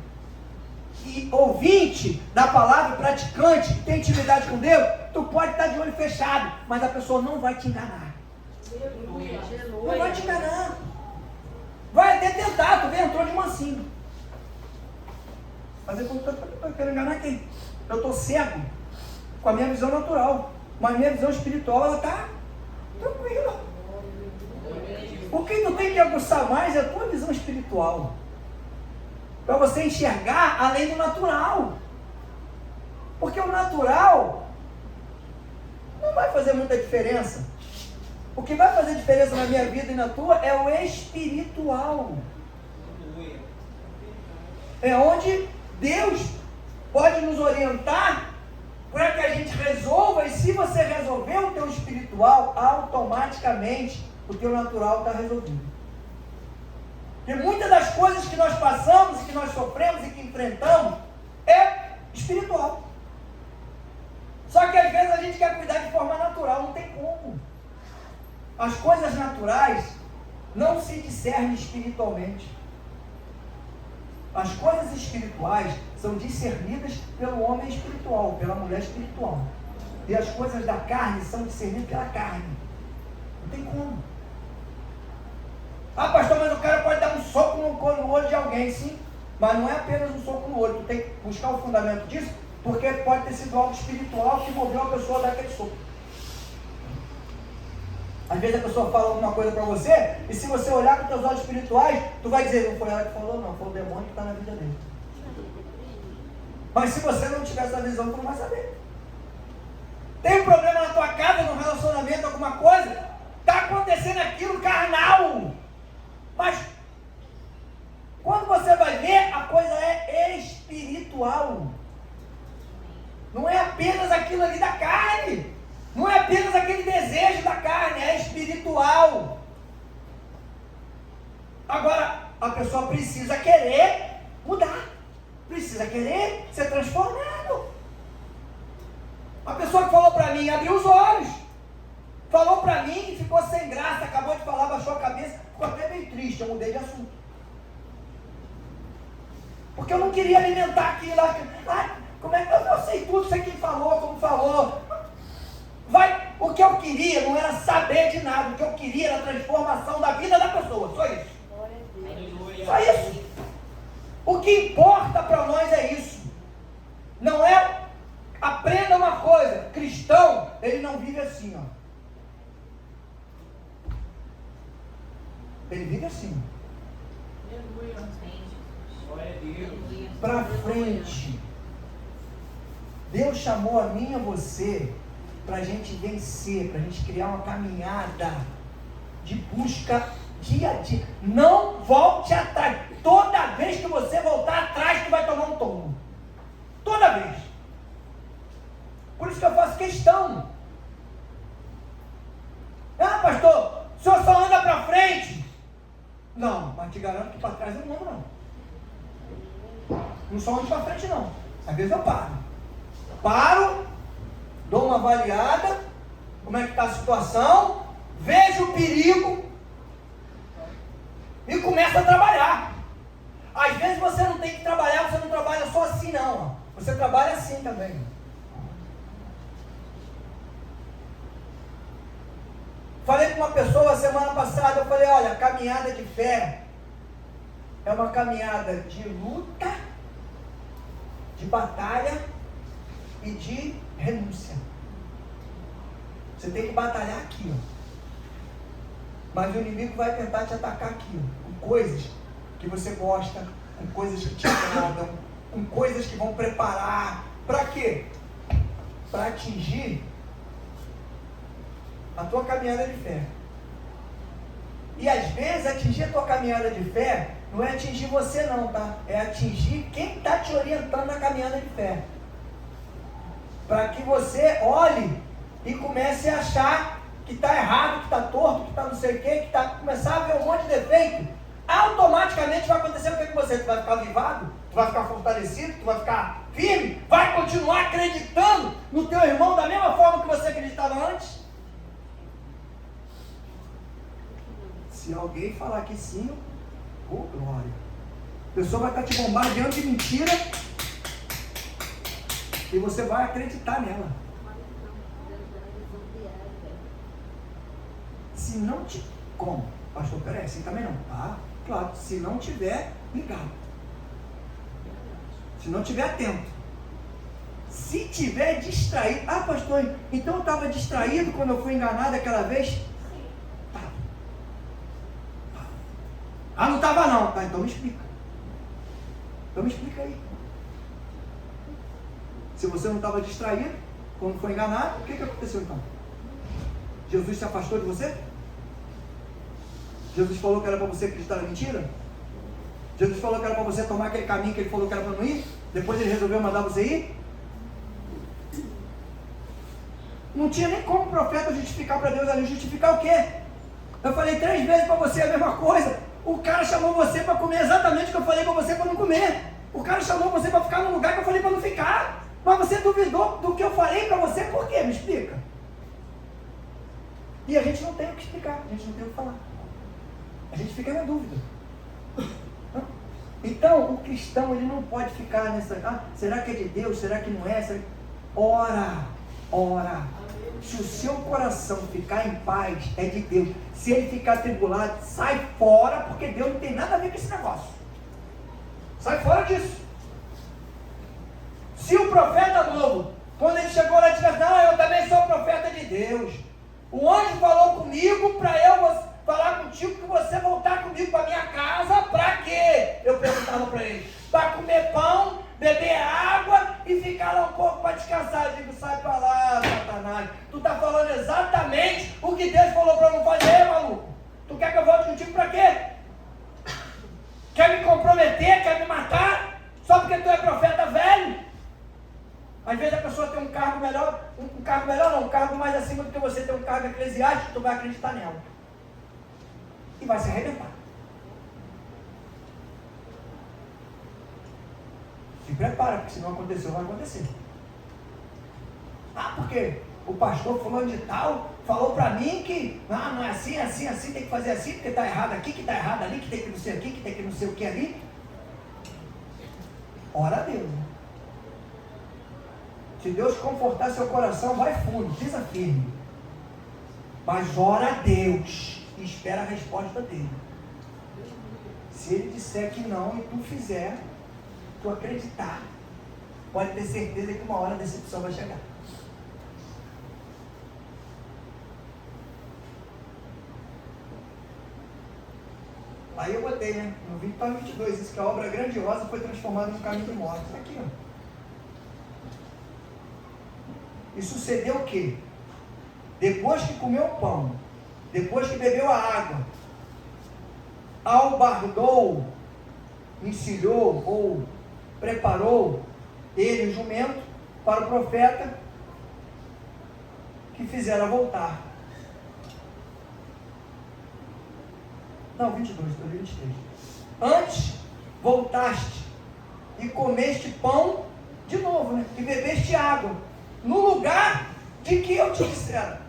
[SPEAKER 1] e ouvinte da palavra, praticante, que tem intimidade com Deus, tu pode estar de olho fechado, mas a pessoa não vai te enganar. Não vai te enganar. Vai até tentar, tu vê, entrou de mansinho. Mas eu estou querendo enganar quem? Eu estou cego com a minha visão natural. Mas minha visão espiritual, ela está tranquila. O que tu tem que aguçar mais é a tua visão espiritual, para você enxergar além do natural. Porque o natural não vai fazer muita diferença. O que vai fazer diferença na minha vida e na tua é o espiritual. É onde Deus pode nos orientar para que a gente resolva, e se você resolver o teu espiritual, automaticamente o teu natural está resolvido. Porque muitas das coisas que nós passamos e que nós sofremos e que enfrentamos é espiritual. Só que às vezes a gente quer cuidar de forma natural, não tem como. As coisas naturais não se discernem espiritualmente. As coisas espirituais são discernidas pelo homem espiritual, pela mulher espiritual. E as coisas da carne são discernidas pela carne. Não tem como. Ah, pastor, mas o cara pode dar um soco no olho de alguém, sim. Mas não é apenas um soco no olho. Tu tem que buscar o fundamento disso, porque pode ter sido algo espiritual que moveu a pessoa a dar aquele soco. Às vezes a pessoa fala alguma coisa para você, e se você olhar com os teus olhos espirituais, tu vai dizer, não foi ela que falou, não, foi o demônio que está na vida dele. Mas se você não tiver essa visão, tu não vai saber. Tem um problema na tua casa, no relacionamento, alguma coisa, está acontecendo aquilo carnal. Mas quando você vai ver, a coisa é espiritual. Não é apenas aquilo ali da carne. Não é apenas aquele desejo da carne, é espiritual. Agora, a pessoa precisa querer mudar. Precisa querer ser transformado. A pessoa que falou para mim, abriu os olhos. Falou para mim e ficou sem graça, acabou de falar, baixou a cabeça, ficou até meio triste, eu mudei de assunto. Porque eu não queria alimentar aquilo. Como é que eu sei tudo, sei quem falou, como falou. O que eu queria não era saber de nada, o que eu queria era a transformação da vida da pessoa, só isso. Só isso. O que importa para nós é isso. Não é, aprenda uma coisa, cristão, ele não vive assim, ó. Ele vive assim. Para frente. Deus chamou a mim e a você para a gente vencer, para a gente criar uma caminhada de busca dia a dia. Não volte atrás. Toda vez que você voltar atrás, tu vai tomar um tombo. Toda vez. Por isso que eu faço questão. Ah, pastor, o senhor só anda para frente? Não, mas te garanto que para trás eu não ando, não. Não só ando para frente, não. Às vezes eu paro, dou uma avaliada, como é que está a situação, vejo o perigo e começo a trabalhar. Às vezes você não tem que trabalhar, você não trabalha só assim não, você trabalha assim também. Falei com uma pessoa semana passada, eu falei, olha, a caminhada de fé é uma caminhada de luta, de batalha e de renúncia. Você tem que batalhar aqui, ó. Mas o inimigo vai tentar te atacar aqui, ó, com coisas que você gosta, com coisas que te agradam, com coisas que vão preparar. Para quê? Para atingir a tua caminhada de fé. E às vezes atingir a tua caminhada de fé não é atingir você não, tá? É atingir quem está te orientando na caminhada de fé. Para que você olhe e comece a achar que está errado, que está torto, que está não sei o quê, que está começar a ver um monte de defeito. Automaticamente vai acontecer o que com você? Tu vai ficar avivado? Tu vai ficar fortalecido? Tu vai ficar firme? Vai continuar acreditando no teu irmão da mesma forma que você acreditava antes? Se alguém falar que sim, oh glória. A pessoa vai estar te bombardeando de mentira e você vai acreditar nela. Se não te... Como? Pastor, peraí, assim também não. Ah, claro, se não tiver ligado. Se não tiver atento. Se tiver distraído. Ah, pastor, então eu estava distraído quando eu fui enganado aquela vez? Ah, não estava não. Tá, então me explica. Então me explica aí. Se você não estava distraído, quando foi enganado, o que aconteceu então? Jesus se afastou de você? Jesus falou que era para você acreditar na mentira? Jesus falou que era para você tomar aquele caminho que ele falou que era para não ir? Depois ele resolveu mandar você ir? Não tinha nem como o profeta justificar para Deus ali. Justificar o quê? Eu falei 3 vezes para você a mesma coisa. O cara chamou você para comer exatamente o que eu falei para você para não comer. O cara chamou você para ficar no lugar que eu falei para não ficar. Mas você duvidou do que eu falei para você, por quê? Me explica. E a gente não tem o que explicar, a gente não tem o que falar. A gente fica na dúvida. Então, o cristão, ele não pode ficar nessa, será que é de Deus, será que não é? Ora. Se o seu coração ficar em paz, é de Deus. Se ele ficar atribulado, sai fora, porque Deus não tem nada a ver com esse negócio. Sai fora disso. Se o profeta novo, quando ele chegou lá, disse, não, eu também sou profeta de Deus. O anjo falou comigo para eu falar contigo que você voltar comigo para minha casa, para quê? Eu perguntava para ele, para comer pão, beber água e ficar lá um pouco para descansar. Eu digo, sai para lá, Satanás. Tu está falando exatamente o que Deus falou para eu não fazer, maluco. Tu quer que eu volte contigo para quê? Quer me comprometer, quer me matar? Só porque tu é profeta velho? Às vezes a pessoa tem um cargo melhor, um cargo mais acima do que você tem um cargo eclesiástico, tu vai acreditar nela. E vai se arrebentar. Se prepara, porque se não aconteceu, vai acontecer. Porque o pastor fulano de tal falou para mim que não é assim, tem que fazer assim, porque está errado aqui, que está errado ali, que tem que não sei aqui, que tem que não sei o que ali. Ora a Deus, né? Se Deus confortar seu coração, vai fundo, pisa firme. Mas ora a Deus e espera a resposta dele. Se ele disser que não e tu fizer, tu acreditar, pode ter certeza que uma hora a decepção vai chegar. Aí eu botei, né? No 20 para 22, isso que a obra grandiosa foi transformada num caminho de morte. Aqui, ó. E sucedeu o quê? Depois que comeu o pão, depois que bebeu a água, albardou, encilhou ou preparou ele, o jumento, para o profeta que fizera voltar. Não, 22, 23. Antes voltaste e comeste pão de novo, né? E bebeste água, no lugar de que eu te dissera: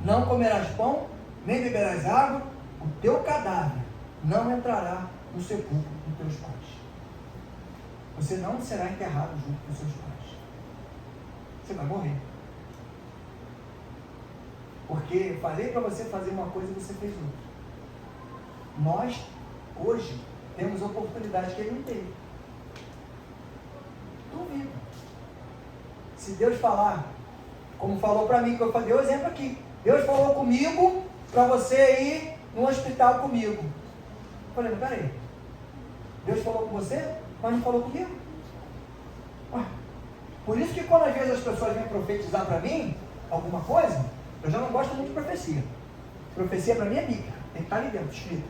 [SPEAKER 1] não comerás pão, nem beberás água, o teu cadáver não entrará no sepulcro dos teus pais. Você não será enterrado junto com seus pais. Você vai morrer. Porque eu falei para você fazer uma coisa e você fez outra. Nós, hoje, temos oportunidade que ele não teve. Duvido. Se Deus falar, como falou para mim, que eu dei o exemplo aqui. Deus falou comigo para você ir no hospital comigo. Eu falei, mas peraí. Deus falou com você, mas não falou comigo? Por isso que quando às vezes as pessoas vêm profetizar para mim alguma coisa, eu já não gosto muito de profecia. Profecia para mim é bíblica, tem que estar ali dentro, escrito.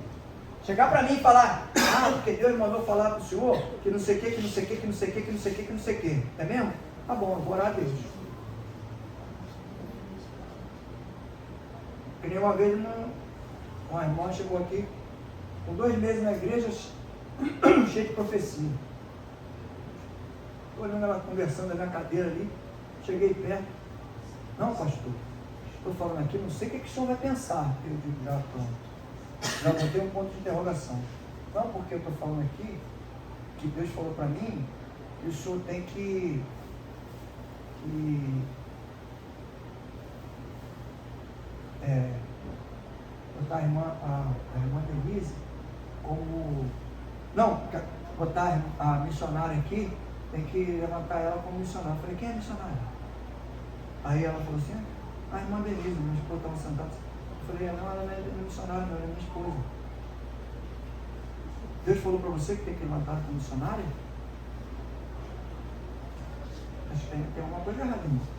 [SPEAKER 1] Chegar para mim e falar, porque Deus mandou falar para o senhor que não sei o que, que não sei o que, que não sei o que, que não sei o que, que não sei o que. É mesmo? Tá bom, eu vou orar a Deus. Que nem uma vez uma irmã chegou aqui com 2 meses na igreja, cheia de profecia. Estou olhando ela conversando na cadeira ali, cheguei perto. Não, pastor, estou falando aqui, não sei o que o senhor vai pensar. Eu digo, já pronto. Já botei um ponto de interrogação. Não, porque eu estou falando aqui, que Deus falou para mim, que o senhor tem que botar a irmã Denise como... Não, botar a missionária aqui, tem que levantar ela como missionária. Eu falei, quem é missionária? Aí ela falou assim, a irmã Denise, minha esposa estava sentada. Eu falei, não, ela não é missionária, não, ela é minha esposa. Deus falou para você que tem que levantar como missionária? Acho que tem alguma coisa errada nisso.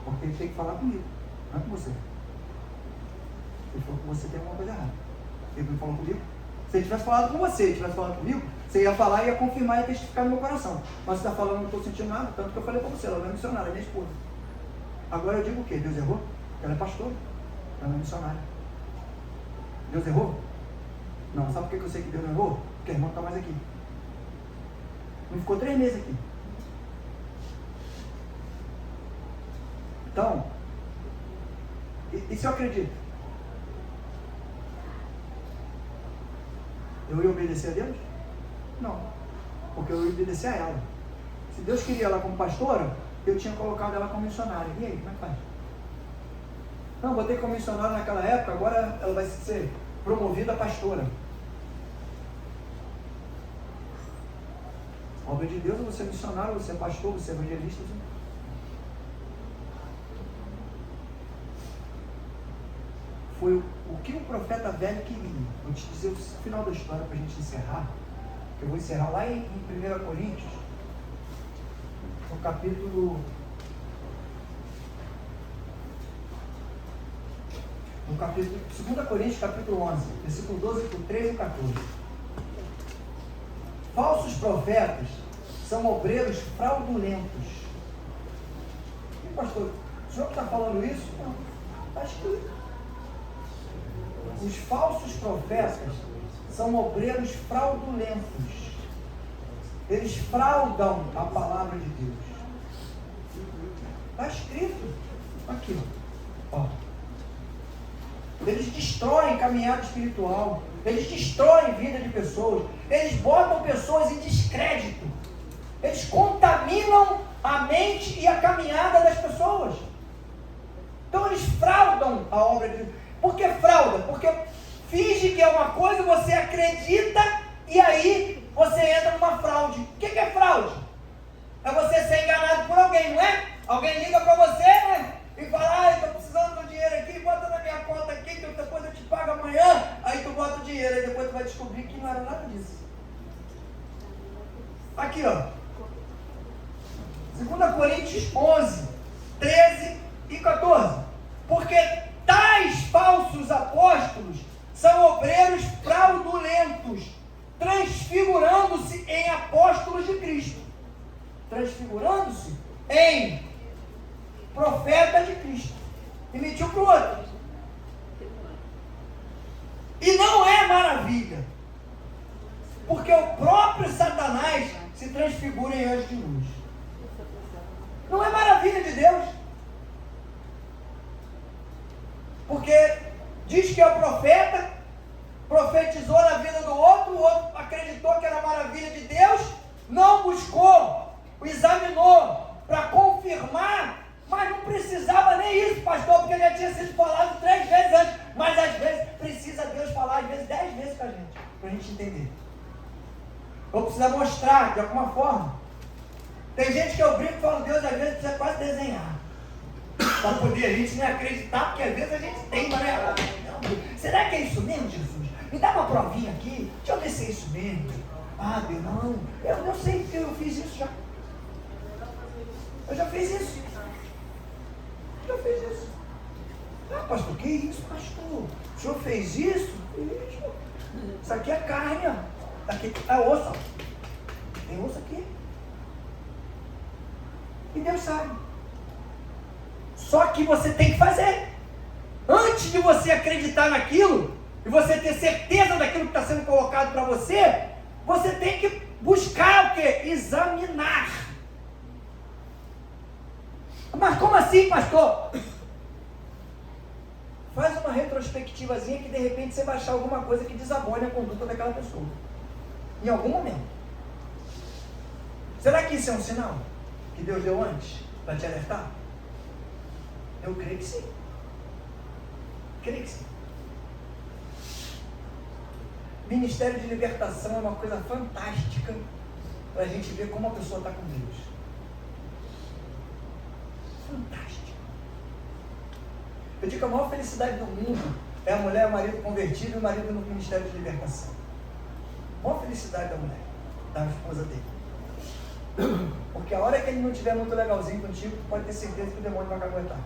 [SPEAKER 1] Porque ele tem que falar comigo, não é com você. Ele falou com você, tem alguma coisa errada. Ele não falou comigo? Se ele tivesse falado com você, tivesse falado comigo, você ia falar, ia confirmar e ia testificar no meu coração. Mas você está falando, não estou sentindo nada, tanto que eu falei para você, ela não é missionária, é minha esposa. Agora eu digo o quê? Deus errou? Ela é pastora, ela não é missionária. Deus errou? Não, sabe por que eu sei que Deus não errou? Porque a irmã não está mais aqui. Não ficou 3 meses aqui. Então, Isso eu acredito. Eu ia obedecer a Deus? Não. Porque eu ia obedecer a ela. Se Deus queria ela como pastora, eu tinha colocado ela como missionária. E aí, como é que faz? Não, botei como missionária naquela época, agora ela vai ser promovida a pastora. A obra de Deus é você missionário, você é pastor, você é evangelista. Foi o que o profeta velho queria. Vou te dizer o final da história para a gente encerrar. Eu vou encerrar lá em 1 Coríntios, no capítulo... No capítulo 2 Coríntios, capítulo 11, versículo 12, 13 e 14. Falsos profetas são obreiros fraudulentos. E pastor, o senhor que está falando isso? Não, está escrito. Os falsos profetas são obreiros fraudulentos. Eles fraudam a palavra de Deus. Está escrito aqui, ó. Eles destroem caminhada espiritual. Eles destroem vida de pessoas. Eles botam pessoas em descrédito. Eles contaminam a mente e a caminhada das pessoas. Então eles fraudam a obra de Deus. Por que frauda? Porque finge que é uma coisa, você acredita e aí você entra numa fraude. O que é fraude? É você ser enganado por alguém, não é? Alguém liga para você, né? E fala, estou precisando do dinheiro aqui, bota na minha conta aqui, que depois eu te pago amanhã. Aí tu bota o dinheiro, aí depois tu vai descobrir que não era nada disso. Aqui, ó. 2 Coríntios 11, 13 e 14. Porque tais falsos apóstolos são obreiros fraudulentos, transfigurando-se em apóstolos de Cristo. Transfigurando-se em profeta de Cristo. E mentiu para o outro. E não é maravilha. Porque o próprio Satanás se transfigura em anjo de luz. Não é maravilha de Deus. Porque diz que é o profeta, profetizou na vida do outro, o outro acreditou que era maravilha de Deus, não buscou, examinou para confirmar, mas não precisava nem isso, pastor, porque já tinha sido falado 3 vezes antes, mas às vezes precisa Deus falar, às vezes 10 vezes para a gente entender. Ou precisa mostrar de alguma forma. Tem gente que eu brinco e falo, Deus às vezes precisa quase desenhar, para poder a gente não acreditar, porque às vezes a gente tem, né? Será que é isso mesmo, Jesus? Me dá uma provinha aqui, deixa eu ver se é isso mesmo. Ah, Deus, não, eu sei que eu fiz isso já. Eu já fiz isso. Ah, pastor, que isso, pastor? O senhor fez isso? Isso aqui é carne, ó. Aqui é osso, ó. Tem osso aqui. E Deus sabe. Só que você tem que fazer. Antes de você acreditar naquilo, e você ter certeza daquilo que está sendo colocado para você, você tem que buscar o quê? Examinar. Mas como assim, pastor? Faz uma retrospectivazinha que de repente você vai achar alguma coisa que desabone a conduta daquela pessoa. Em algum momento. Será que isso é um sinal que Deus deu antes para te alertar? Eu creio que sim. Creio que sim. Ministério de libertação é uma coisa fantástica para a gente ver como a pessoa está com Deus. Fantástico. Eu digo que a maior felicidade do mundo é a mulher e o marido convertido e o marido no ministério de libertação. A maior felicidade da mulher, da esposa dele. Porque a hora que ele não estiver muito legalzinho contigo, pode ter certeza que o demônio vai caguetar.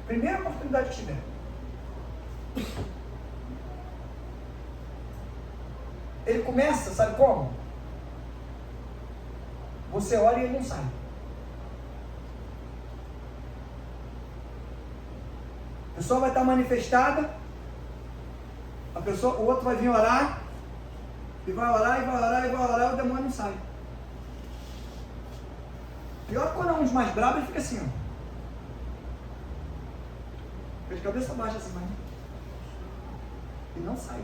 [SPEAKER 1] Primeira oportunidade que tiver. Ele começa, sabe como? Você olha e ele não sai. A pessoa vai estar manifestada, o outro vai vir orar, e vai orar, e vai orar, e vai orar, e o demônio não sai. Pior quando é uns mais bravos, ele fica assim, ó. cabeça baixa assim, mas e não sai.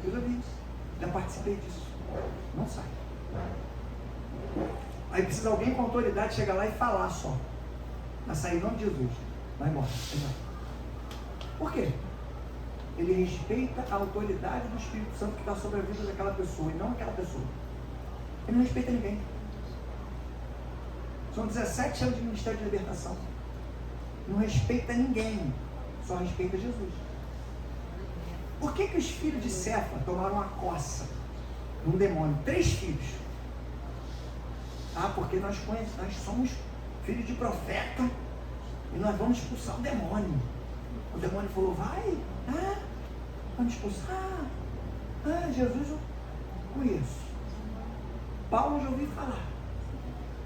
[SPEAKER 1] Eu já vi isso. Já participei disso. Não sai. Aí precisa alguém com autoridade chegar lá e falar só. Vai sair em nome de Jesus. Vai embora. Por quê? Ele respeita a autoridade do Espírito Santo que está sobre a vida daquela pessoa e não aquela pessoa. Ele não respeita ninguém. São 17 anos de ministério de libertação. Não respeita ninguém. Só respeita Jesus. Por que os filhos de Cefa tomaram uma coça de um demônio? 3 filhos. Porque nós somos filhos de profeta e nós vamos expulsar o demônio. O demônio falou, vai, vamos expulsar. Jesus eu conheço. Paulo eu já ouvi falar.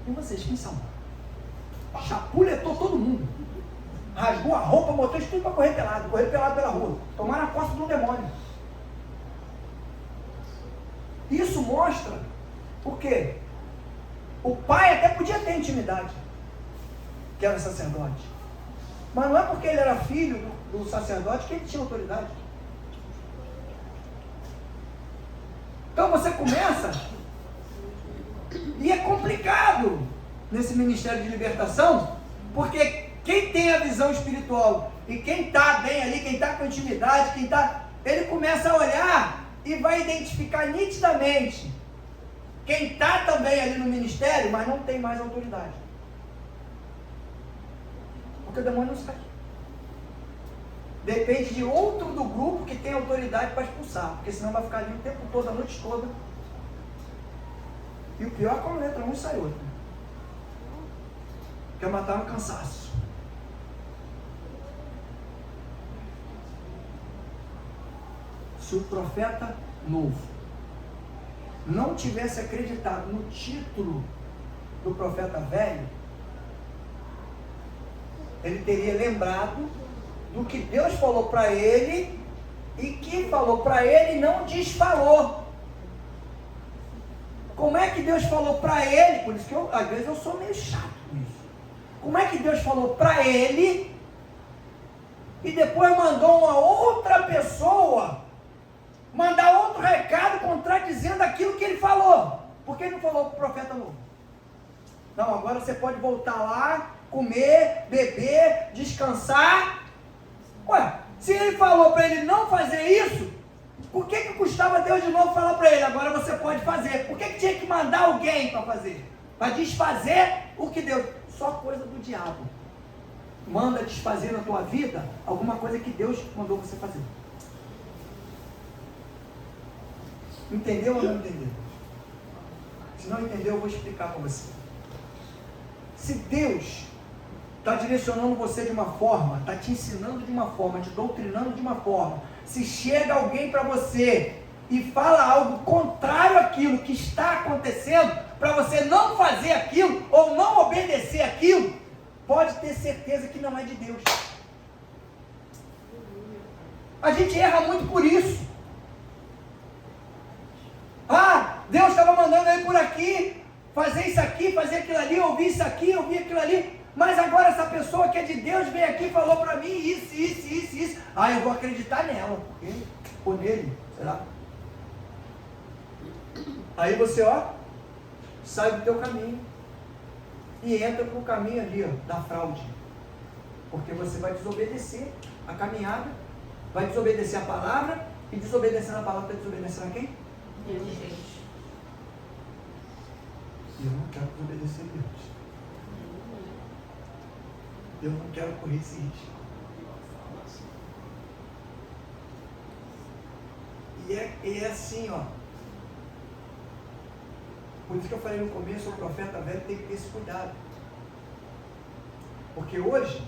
[SPEAKER 1] E vocês, quem são? Chapuletou todo mundo. Rasgou a roupa, botou isso tudo para correr pelado pela rua. Tomaram a costa de um demônio. Isso mostra o quê? O pai até podia ter intimidade, que era sacerdote. Mas não é porque ele era filho do sacerdote que ele tinha autoridade. Então você começa, e é complicado nesse ministério de libertação, porque quem tem a visão espiritual e quem está bem ali, quem está com intimidade, ele começa a olhar e vai identificar nitidamente quem está também ali no ministério, mas não tem mais autoridade. Porque o demônio não sai. Depende de outro do grupo que tem autoridade para expulsar, porque senão vai ficar ali o tempo todo, a noite toda. E o pior é quando entra um e sai outro. Quer matar no cansaço. Se o profeta novo não tivesse acreditado no título do profeta velho, ele teria lembrado do que Deus falou para ele e que falou para ele não desfalou. Como é que Deus falou para ele? Por isso que às vezes eu sou meio chato com isso. Como é que Deus falou para ele e depois mandou uma outra pessoa mandar outro recado contradizendo aquilo que ele falou? Por que ele não falou para o profeta novo? Não, agora você pode voltar lá, comer, beber, descansar. Ué, se ele falou para ele não fazer isso, por que custava Deus de novo falar para ele, agora você pode fazer? Por que tinha que mandar alguém para fazer? Para desfazer o que Deus... Só coisa do diabo. Manda desfazer na tua vida alguma coisa que Deus mandou você fazer. Entendeu ou não entendeu? Se não entendeu, eu vou explicar para você. Se Deus está direcionando você de uma forma, está te ensinando de uma forma, te doutrinando de uma forma, se chega alguém para você e fala algo contrário àquilo que está acontecendo, para você não fazer aquilo, ou não obedecer aquilo, pode ter certeza que não é de Deus. A gente erra muito por isso. Deus estava mandando ele por aqui, fazer isso aqui, fazer aquilo ali, ouvir isso aqui, ouvir aquilo ali, mas agora essa pessoa que é de Deus veio aqui e falou para mim isso. Eu vou acreditar nela, ou nele, sei lá. Aí você, sai do teu caminho e entra para o caminho ali, da fraude, porque você vai desobedecer a caminhada, vai desobedecer a palavra, e desobedecendo a palavra, está desobedecendo a quem? Deus. E eu não quero desobedecer a Deus. Eu não quero correr esse risco. E é assim, Por isso que eu falei no começo, o profeta velho tem que ter esse cuidado. Porque hoje,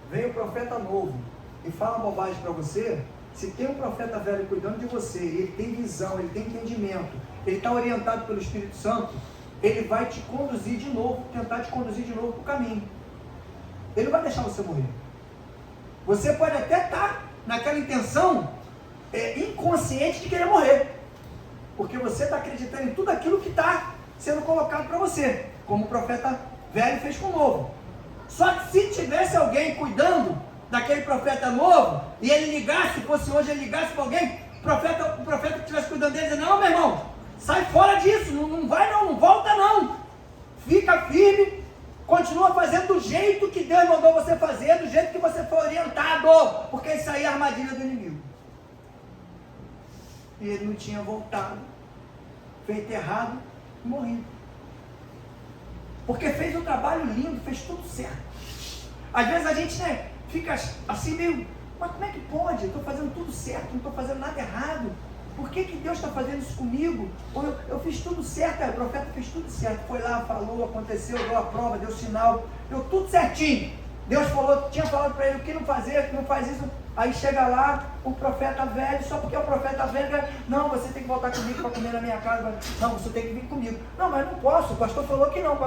[SPEAKER 1] vem o profeta novo e fala bobagem para você. Se tem um profeta velho cuidando de você, ele tem visão, ele tem entendimento, ele está orientado pelo Espírito Santo, ele vai te conduzir de novo, tentar te conduzir de novo para o caminho. Ele não vai deixar você morrer. Você pode até estar naquela intenção inconsciente de querer morrer, porque você está acreditando em tudo aquilo que está sendo colocado para você, como o profeta velho fez com o novo. Só que se tivesse alguém cuidando daquele profeta novo, e ele ligasse, se fosse hoje, ele ligasse para alguém, o profeta que estivesse cuidando dele, dizia, não, meu irmão, sai fora disso, não vai não, não volta não, fica firme, continua fazendo do jeito que Deus mandou você fazer, do jeito que você foi orientado, porque isso aí é a armadilha do inimigo. E ele não tinha voltado, feito errado, e morrido. Porque fez um trabalho lindo, fez tudo certo. Às vezes a gente, né, fica assim meio, mas como é que pode? Eu estou fazendo tudo certo, não estou fazendo nada errado. Por que Deus está fazendo isso comigo? Eu fiz tudo certo, o profeta fez tudo certo. Foi lá, falou, aconteceu, deu a prova, deu sinal, deu tudo certinho. Deus falou, tinha falado para ele o que não fazer, que não faz isso. Aí chega lá, o profeta velho, só porque o profeta velho, não, você tem que voltar comigo para comer na minha casa. Não, você tem que vir comigo. Não, mas não posso, o pastor falou que não.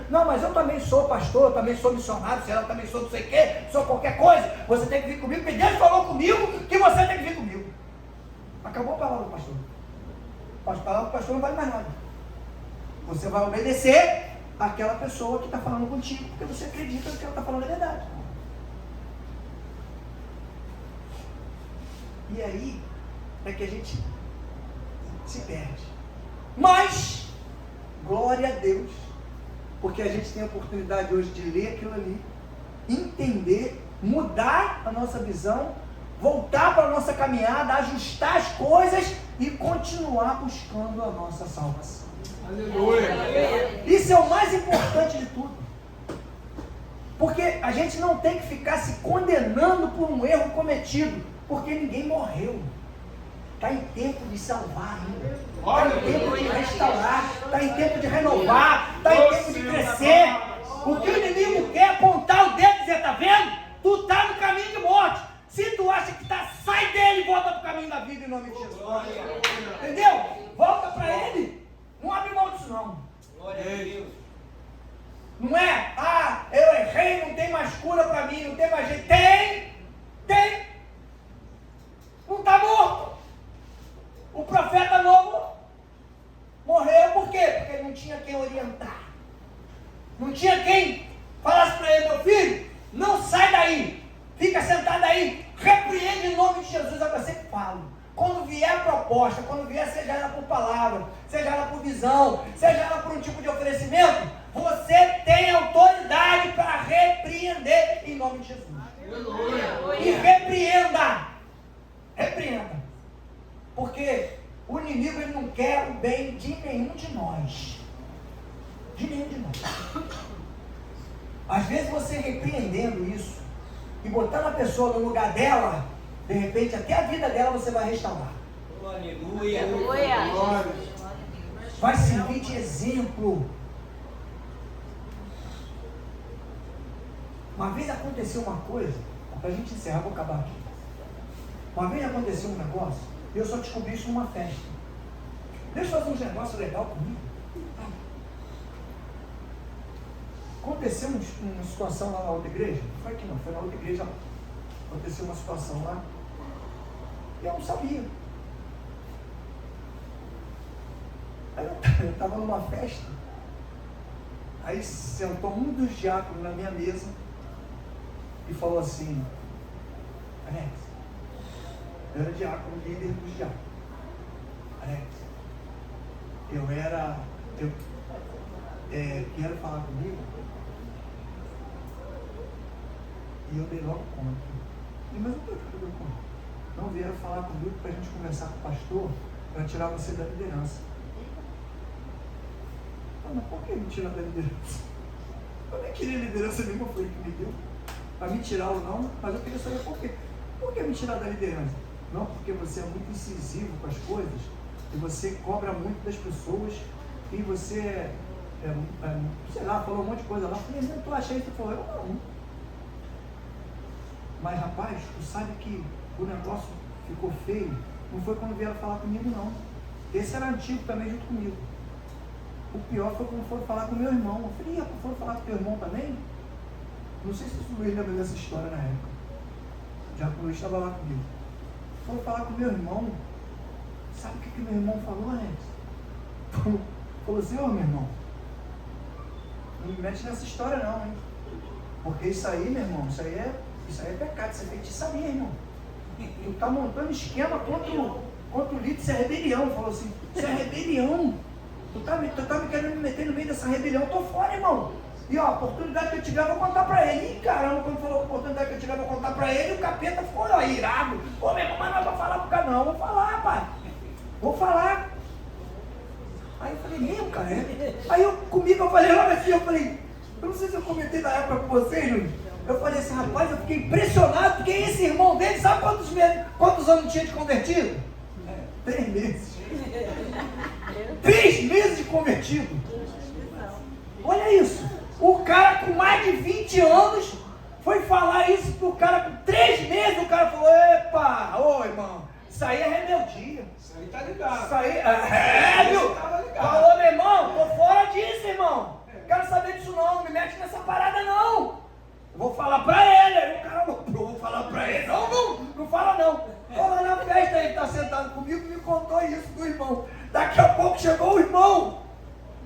[SPEAKER 1] Não, mas eu também sou pastor, eu também sou missionário, sei lá, eu também sou não sei o quê, sou qualquer coisa. Você tem que vir comigo, porque Deus falou comigo que você tem que vir comigo. Acabou a palavra do pastor. A palavra do pastor não vale mais nada. Você vai obedecer àquela pessoa que está falando contigo, porque você acredita que ela está falando a verdade. E aí é que a gente se perde. Mas, glória a Deus, porque a gente tem a oportunidade hoje de ler aquilo ali, entender, mudar a nossa visão, voltar para a nossa caminhada, ajustar as coisas e continuar buscando a nossa salvação. Aleluia! Isso é o mais importante de tudo. Porque a gente não tem que ficar se condenando por um erro cometido, porque ninguém morreu. Está em tempo de salvar ainda. Está em tempo de restaurar. Está em tempo de renovar. Está em tempo de crescer. O que o inimigo quer é apontar o dedo e dizer, está vendo? Tu está no caminho de morte. Se tu acha que está, sai dele e volta para o caminho da vida em nome de Jesus. Entendeu? Volta para ele. Não abre mão disso não. Glória a Deus. Não é, eu errei, não tem mais cura para mim, não tem mais jeito. Tem. Não está morto. O profeta novo morreu por quê? Porque ele não tinha quem orientar. Não tinha quem falasse para ele, meu filho, não sai daí. Fica sentado aí. Repreende em nome de Jesus. É você que fala. Quando vier a proposta, quando vier, seja ela por palavra, seja ela por visão, seja ela por um tipo de oferecimento, você tem autoridade para repreender em nome de Jesus. E repreenda. Porque o inimigo ele não quer o bem de nenhum de nós. Às vezes você repreendendo isso e botando a pessoa no lugar dela, de repente até a vida dela você vai restaurar. Aleluia. Vai servir de exemplo. Uma vez aconteceu uma coisa, para a gente encerrar, vou acabar aqui. Uma vez aconteceu um negócio, e eu só descobri isso numa festa. Deixa eu fazer um negócio legal comigo. Aconteceu uma situação lá na outra igreja, não foi aqui não, foi na outra igreja lá. Aconteceu uma situação lá, e eu não sabia. Aí eu estava numa festa, aí sentou um dos diáconos na minha mesa, e falou assim, Alex, eu era diácono, líder dos diáconos. Alex, quero falar comigo, e eu dei logo conta. Mas eu estou aqui dando conta. Não vieram falar comigo para a gente conversar com o pastor, para tirar você da liderança. Mas por que me tirar da liderança? Eu nem queria liderança nenhuma, foi ele que me deu. Para me tirar ou não, mas eu queria saber por quê. Por que me tirar da liderança? Não, porque você é muito incisivo com as coisas, e você cobra muito das pessoas, e você, sei lá, falou um monte de coisa lá. Eu falei, não, tu acha isso? Tu falou, eu não. Mas rapaz, tu sabe que o negócio ficou feio, não foi quando vieram falar comigo não. Esse era antigo também junto comigo. O pior foi quando foram falar com meu irmão. Eu falei, foram falar com teu irmão também? Não sei se o Luiz lembra dessa história na época. Já que o Luiz estava lá comigo. Foram falar com meu irmão. Sabe o que meu irmão falou, Alex? Falou assim, meu irmão, não me mete nessa história não, hein? Porque isso aí, meu irmão, isso aí é Isso aí é pecado, isso é feitiçaria, irmão. Tu tá montando esquema contra o líder, isso é rebelião. Falou assim, isso é rebelião. Tu tá me querendo me meter no meio dessa rebelião, eu tô fora, irmão. E ó, a oportunidade que eu tiver, eu vou contar pra ele. Ih, caramba, quando falou a oportunidade que eu tiver, eu vou contar pra ele, o capeta ficou ó, irado. Pô, meu irmão, mas não é pra falar pro cara, não. Vou falar, pai. Vou falar. Aí eu falei, meu, cara. Aí eu falei, olha assim, eu não sei se eu comentei na época com vocês, Júlio. Eu falei assim, rapaz, eu fiquei impressionado, porque esse irmão dele, sabe quantos anos tinha de convertido? 3 meses. 3 meses de convertido. Olha isso. O cara com mais de 20 anos foi falar isso pro cara com 3 meses. O cara falou, epa, ô irmão, isso aí é rebeldia.
[SPEAKER 2] Isso aí tá ligado.
[SPEAKER 1] Isso aí viu? Falou, meu irmão, tô fora disso, irmão. Quero saber disso não me mete nessa parada não. Vou falar pra ele. Aí o cara, vou falar pra ele. Não fala não. Tô lá na festa, ele tá sentado comigo e me contou isso do irmão. Daqui a pouco chegou o irmão.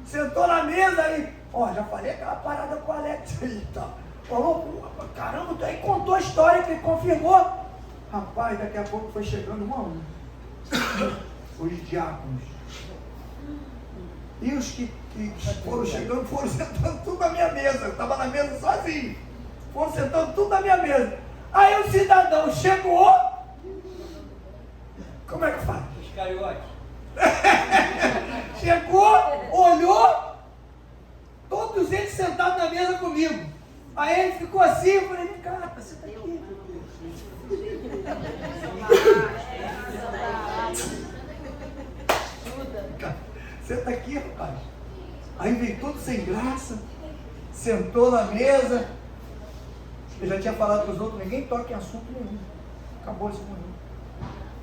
[SPEAKER 1] Sentou na mesa aí. Ó, já falei aquela parada com o Alex aí, tá? Falou, caramba, tu aí contou a história que confirmou. Rapaz, daqui a pouco foi chegando um a um. Os diáconos. E os que foram chegando, foram sentando tudo na minha mesa. Eu estava na mesa sozinho. Foram sentando tudo na minha mesa. Aí o cidadão chegou. Como é que faz?
[SPEAKER 2] Os cariotes.
[SPEAKER 1] Chegou, olhou, todos eles sentados na mesa comigo. Aí ele ficou assim, eu falei, vem cá, você tá aqui. Senta aqui, rapaz. Aí veio todo sem graça, sentou na mesa. Eu já tinha falado para os outros, ninguém toca em assunto nenhum. Acabou esse momento.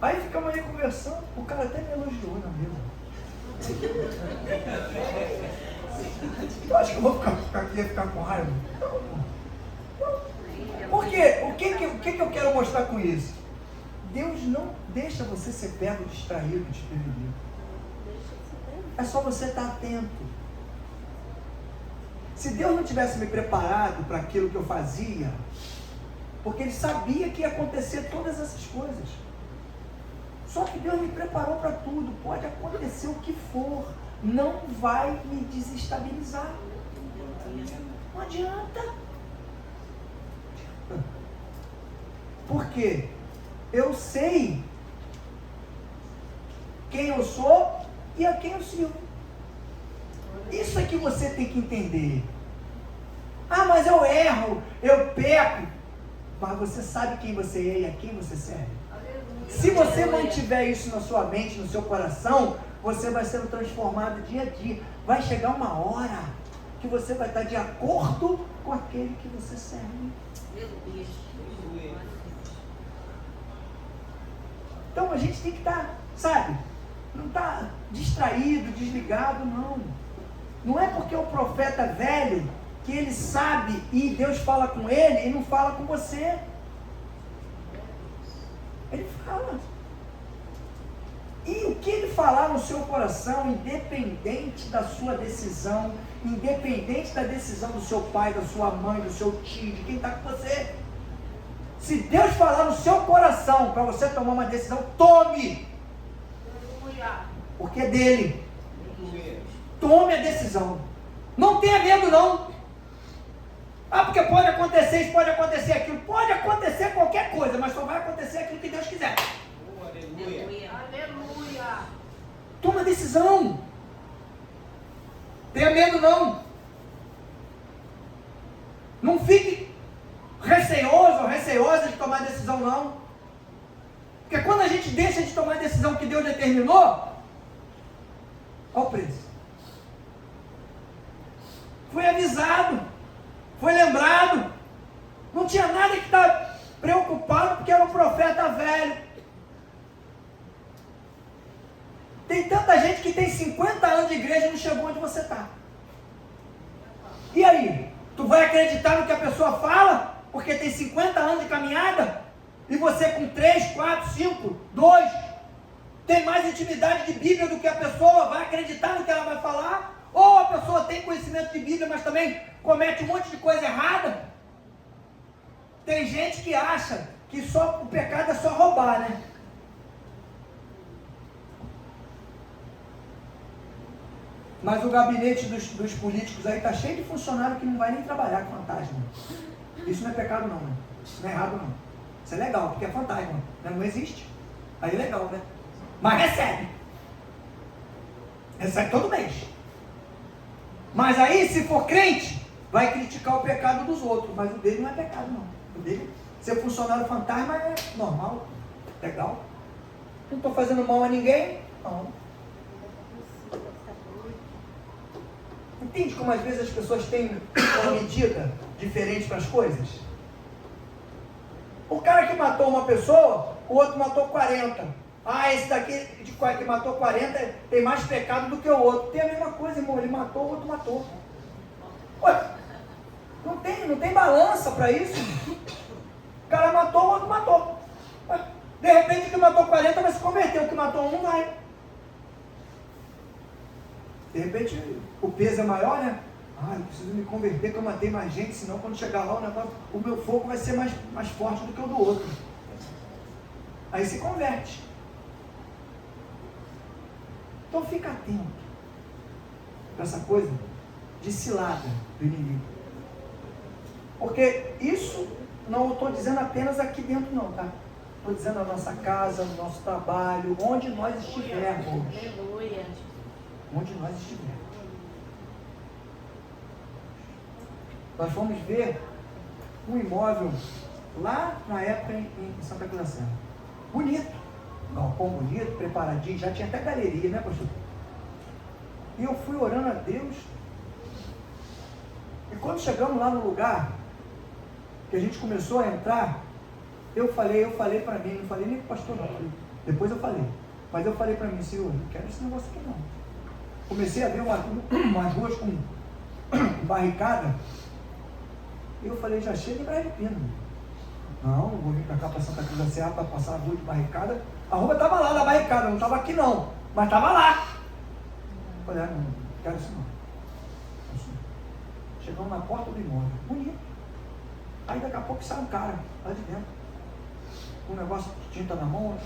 [SPEAKER 1] Aí ficamos ali conversando, o cara até me elogiou na mesa. Eu acho que eu vou ficar aqui e ficar com raiva. Por quê? O que eu quero mostrar com isso? Deus não deixa você ser pego, distraído, desprevenido. É só você estar atento. Se Deus não tivesse me preparado para aquilo que eu fazia, porque Ele sabia que ia acontecer todas essas coisas. Só que Deus me preparou para tudo. Pode acontecer o que for. Não vai me desestabilizar. Não adianta. Por quê? Eu sei quem eu sou e a quem eu sirvo. Isso é que você tem que entender. Ah, mas eu erro, eu peco. Mas você sabe quem você é e a quem você serve. Se você mantiver isso na sua mente, no seu coração, você vai sendo transformado dia a dia. Vai chegar uma hora que você vai estar de acordo com aquele que você serve. Então a gente tem que estar, sabe, não estar distraído, desligado, não. Não é porque o profeta é velho que ele sabe e Deus fala com ele e não fala com você. Ele fala. E o que ele falar no seu coração, independente da sua decisão, independente da decisão do seu pai, da sua mãe, do seu tio, de quem está com você. Se Deus falar no seu coração para você tomar uma decisão, tome. Porque é dele. Tome a decisão. Não tenha medo não. Ah, porque pode acontecer isso, pode acontecer aquilo. Pode acontecer qualquer coisa, mas só vai acontecer aquilo que Deus quiser.
[SPEAKER 2] Aleluia.
[SPEAKER 3] Aleluia.
[SPEAKER 1] Toma decisão. Tenha medo não. Não fique receoso ou receosa de tomar decisão não. Porque quando a gente deixa de tomar a decisão que Deus determinou, olha o preço. Foi avisado, foi lembrado, não tinha nada que estar preocupado porque era um profeta velho. Tem tanta gente que tem 50 anos de igreja e não chegou onde você está. E aí? Tu vai acreditar no que a pessoa fala porque tem 50 anos de caminhada? E você com 3, 4, 5, 2 tem mais intimidade de Bíblia do que a pessoa? Vai acreditar no que ela vai falar? Ou a pessoa tem conhecimento de Bíblia, mas também comete um monte de coisa errada? Tem gente que acha que só o pecado é só roubar, né? Mas o gabinete dos políticos aí está cheio de funcionário que não vai nem trabalhar com fantasma. Isso não é pecado não, né? Isso não é errado não. Isso é legal, porque é fantasma, né? Não existe. Aí é legal, né? Mas recebe. Recebe todo mês. Mas aí, se for crente, vai criticar o pecado dos outros. Mas o dele não é pecado não. O dele, ser funcionário fantasma é normal, legal. Não estou fazendo mal a ninguém? Não. Entende como às vezes as pessoas têm uma medida diferente para as coisas? O cara que matou uma pessoa, o outro matou 40. Ah, esse daqui que matou 40 tem mais pecado do que o outro. Tem a mesma coisa, irmão. Ele matou, o outro matou. Ué, não tem balança para isso. O cara matou, o outro matou. Ué, de repente o que matou 40 vai se converter, o que matou um vai. De repente o peso é maior, né? Ah, eu preciso me converter que eu matei mais gente, senão quando chegar lá o meu fogo vai ser mais forte do que o do outro. Aí se converte. Então fica atento para essa coisa de cilada do inimigo. Porque isso não estou dizendo apenas aqui dentro não, tá? Estou dizendo na nossa casa, no nosso trabalho, onde nós estivermos.
[SPEAKER 3] Aleluia.
[SPEAKER 1] Onde nós estivermos. Nós fomos ver um imóvel lá na época em Santa Cruz da Serra. Bonito. Galpão bonito, preparadinho, já tinha até galeria, né, pastor? E eu fui orando a Deus. E quando chegamos lá no lugar, que a gente começou a entrar, eu falei para mim, não falei nem para o pastor não, depois eu falei, mas eu falei para mim, Senhor, não quero esse negócio aqui não. Comecei a ver umas ruas com barricada, e eu falei, já chega em Praia de Pina. Não vou vir para cá, para Santa Cruz da Serra, para passar a rua de barricada. A rua estava lá na barricada, não estava aqui não, mas estava lá. Eu falei, não quero isso não. Chegamos na porta do imóvel, bonito. Aí daqui a pouco sai um cara lá de dentro, com um negócio de tinta na mão.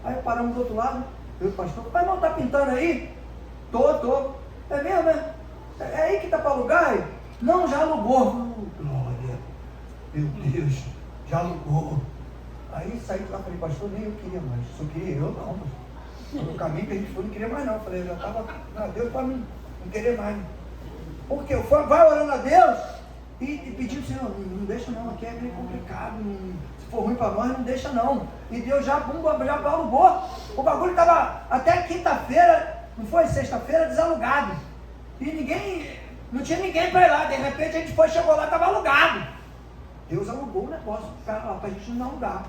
[SPEAKER 1] Aí paramos do outro lado, eu e o pastor, pai, não está pintando aí? Tô. É mesmo, né? É aí que está para alugar? Não, já alugou. Glória, meu Deus, já alugou. Aí saí de lá e falei, pastor, nem eu queria mais. Só queria eu, não, pastor. No caminho que a gente foi, não queria mais não. Falei, eu já estava, Deus para mim, não querer mais. Porque vai orando a Deus e pedindo, Senhor, não deixa não, aqui é bem complicado, se for ruim para nós, não deixa não. E Deus já alugou. O bagulho estava até quinta-feira, não foi? Sexta-feira, desalugado. E não tinha ninguém para ir lá. De repente a gente chegou lá, estava alugado. Deus alugou o negócio para a gente não alugar.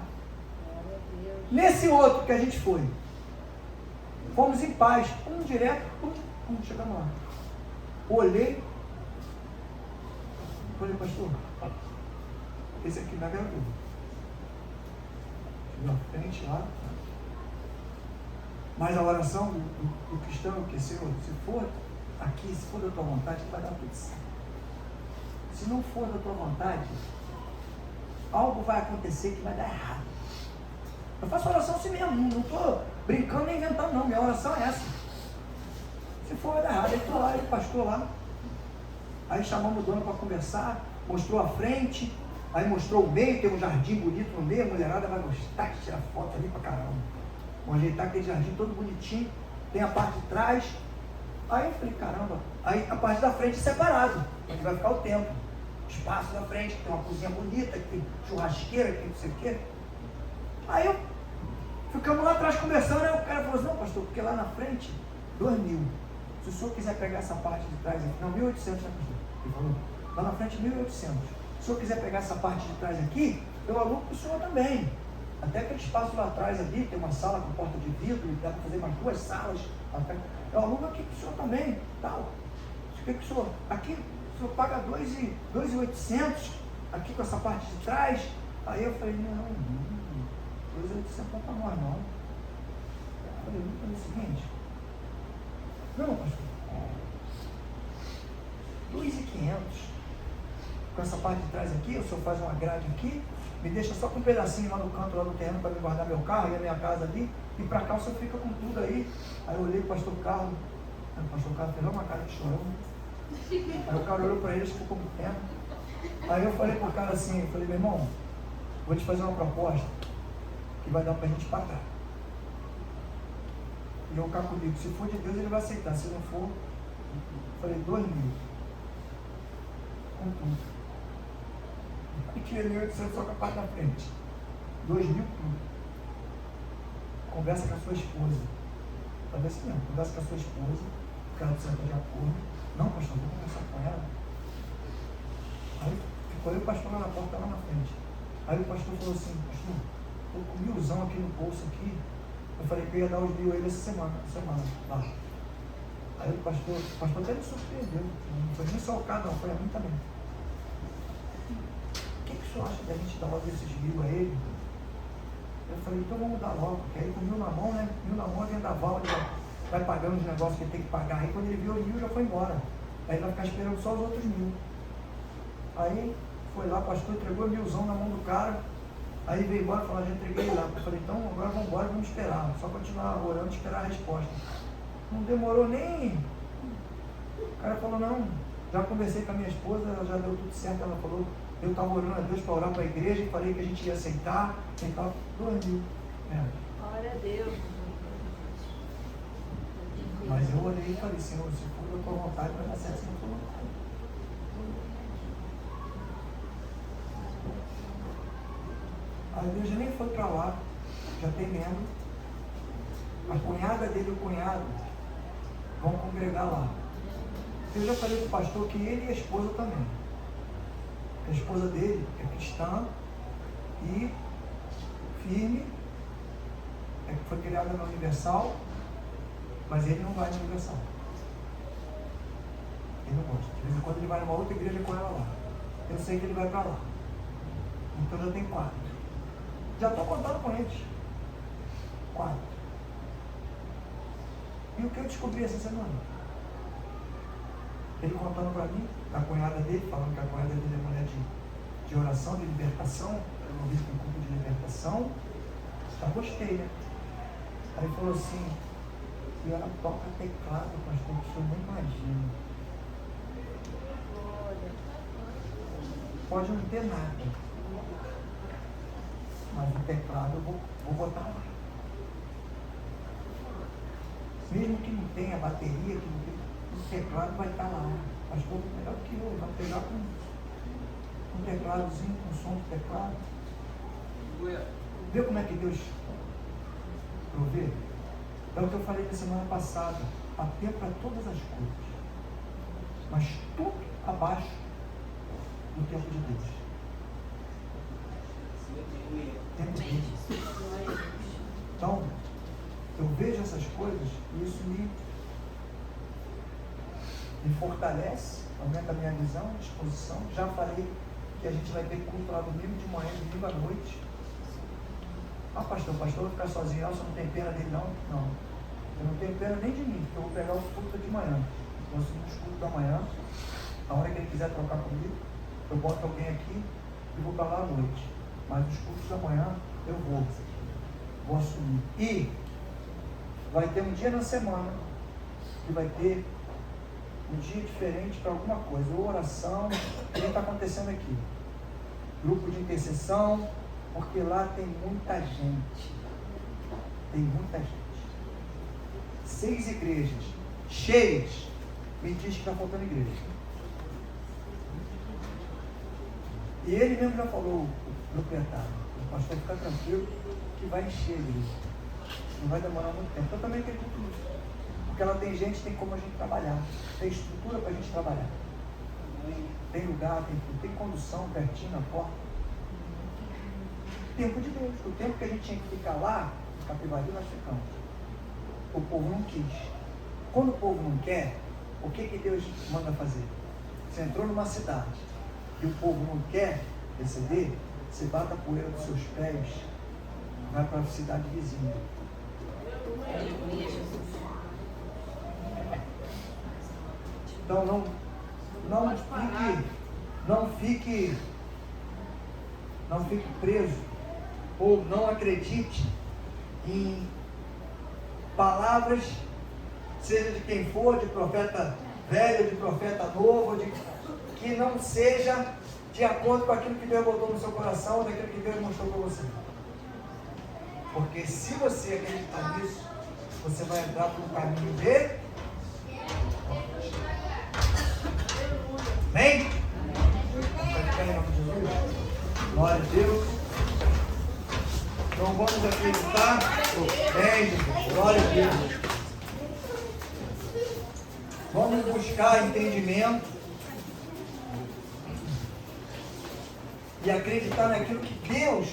[SPEAKER 1] Nesse outro que a gente foi, fomos em paz, direto, chegamos lá. Olhei, falei, pastor, esse aqui não é garoto. Cheguei à frente lá. Mas a oração do cristão é o que? Senhor, se for aqui, se for da tua vontade, vai dar tudo certo. Se não for da tua vontade, algo vai acontecer que vai dar errado. Eu faço oração assim mesmo, não estou brincando nem inventando não, minha oração é essa. Se for vai dar errado, ele estou lá, ele pastor lá. Aí chamamos o dono para conversar, mostrou a frente, aí mostrou o meio, tem um jardim bonito no meio, a mulherada vai gostar de tirar foto ali pra caramba. Vamos ajeitar aquele jardim todo bonitinho, tem a parte de trás. Aí eu falei, caramba, aí a parte da frente é separado, onde vai ficar o templo. Espaço da frente, que tem uma cozinha bonita, que tem churrasqueira, que tem não sei o quê. Aí ficamos lá atrás conversando, aí o cara falou assim, não pastor, porque lá na frente, 2.000. Se o senhor quiser pegar essa parte de trás aqui, não, 1.800, né pastor? Ele falou, lá na frente 1.800. Se o senhor quiser pegar essa parte de trás aqui, eu alugo para o senhor também. Até aquele espaço lá atrás ali, tem uma sala com porta de vidro, dá para fazer mais 2 salas. Eu alugo aqui para o senhor também, tal. O que o senhor, aqui o senhor paga 2.800, aqui com essa parte de trás. Aí eu falei, não, 2.800 não é para nós não. Eu falei, vamos fazer o seguinte, não, pastor, 2.500, com essa parte de trás aqui, o senhor faz uma grade aqui, me deixa só com um pedacinho lá no canto, lá no terreno, para me guardar meu carro e a minha casa ali, e para cá o senhor fica com tudo aí. Aí eu olhei para o pastor Carlos, o pastor Carlos fez uma cara de chorão. Aí o cara olhou para ele e ficou com pena. Aí eu falei para o cara assim, eu falei, meu irmão, vou te fazer uma proposta que vai dar para a gente pagar. E eu cá comigo, se for de Deus ele vai aceitar, se não for, eu falei, 2 mil. Com tudo. E que ele só com a parte na frente. 2 mil tudo. Conversa com a sua esposa. Talvez assim não, conversa com a sua esposa, que ela precisa de acordo. Não, pastor, vou conversar com ela. Aí ficou eu e o pastor lá na porta, lá na frente. Aí o pastor falou assim, pastor, estou com 1.000 aqui no bolso aqui. Eu falei que eu ia dar os 1.000 a ele essa semana lá. Aí o pastor até me surpreendeu. Não foi nem só o cara, não, foi a mim também. O que o senhor acha da gente dar logo esses 1.000 a ele? Eu falei, então vamos dar logo, porque aí com 1.000 na mão, né? 1.000 na mão, a vendaval, ele vai pagando os negócios que ele tem que pagar. Aí quando ele viu os 1.000, já foi embora. Aí ele vai ficar esperando só os outros 1.000. Aí foi lá, o pastor entregou 1.000 na mão do cara. Aí veio embora e falou, já entreguei lá. Eu falei, então agora vamos embora, vamos esperar. Só continuar orando e esperar a resposta. Não demorou nem. O cara falou, não, já conversei com a minha esposa, ela já deu tudo certo. Ela falou, eu estava orando a Deus para orar para a igreja e falei que a gente ia aceitar. E tal, 2.000.
[SPEAKER 3] Glória a Deus.
[SPEAKER 1] Mas eu olhei e falei, Senhor, se for da tua vontade, vai dar certo se não for vontade. A igreja nem foi para lá, já tem membro. A cunhada dele e o cunhado vão congregar lá. Eu já falei para o pastor que ele e a esposa também. A esposa dele é cristã e firme, foi criada na Universal, mas ele não vai na Universal. Ele não gosta. De vez em quando ele vai numa outra igreja com ela lá. Eu sei que ele vai para lá. Então já tem 4. Já estou contando com eles. 4. E o que eu descobri essa semana? Ele contando para mim, a cunhada dele, falando que a cunhada dele é mulher de oração, de libertação, envolvido com o culto de libertação. Já gostei, né? Aí falou assim, e ela toca teclado, pastor, que o senhor nem imagina. Pode não ter nada, mas o teclado eu vou botar lá. Mesmo que não tenha bateria, que não tenha, o teclado vai estar lá. Pastor, melhor que eu, vai pegar com um tecladozinho, com som de teclado. Vê como é que Deus provê? É o que eu falei na semana passada. Há tempo para todas as coisas, mas tudo abaixo do tempo de Deus. Tempo de Deus. Então, eu vejo essas coisas e isso me fortalece, aumenta a minha visão, disposição. Já falei que a gente vai ter culto lá domingo de manhã, domingo à noite. Ah, pastor, o pastor vai ficar sozinho, você não tem pena dele não? Não. Eu não tenho pena nem de mim, porque eu vou pegar o culto de manhã. Eu assumo os cultos da manhã, a hora que ele quiser trocar comigo, eu boto alguém aqui e vou para lá à noite. Mas os cultos da manhã eu vou assumir. E vai ter um dia na semana que vai ter um dia diferente para alguma coisa, ou oração, que nem está acontecendo aqui. Grupo de intercessão, porque lá tem muita gente. Tem muita gente. 6 igrejas cheias, me diz que está faltando igreja. E ele mesmo já falou, o proprietário, o pastor, fica tranquilo que vai encher a igreja. Não vai demorar muito tempo. Eu também acredito nisso. Porque ela tem gente, tem como a gente trabalhar. Tem estrutura para a gente trabalhar. Tem lugar, tem condução pertinho na porta. Tempo de Deus. O tempo que a gente tinha que ficar lá, em Capivari, nós ficamos. O povo não quis. Quando o povo não quer, o que Deus manda fazer? Você entrou numa cidade e o povo não quer receber, você bata a poeira dos seus pés, vai para a cidade vizinha. Então não Não fique preso ou não acredite em palavras, seja de quem for, de profeta velho, de profeta novo, que não seja de acordo com aquilo que Deus botou no seu coração ou daquilo que Deus mostrou para você. Porque se você acreditar nisso, você vai entrar por um caminho de... Amém? Vai ficar em nome de Jesus? Glória a Deus. Não vamos acreditar? Amém, Jesus. Glória a Deus. Vamos buscar entendimento e acreditar naquilo que Deus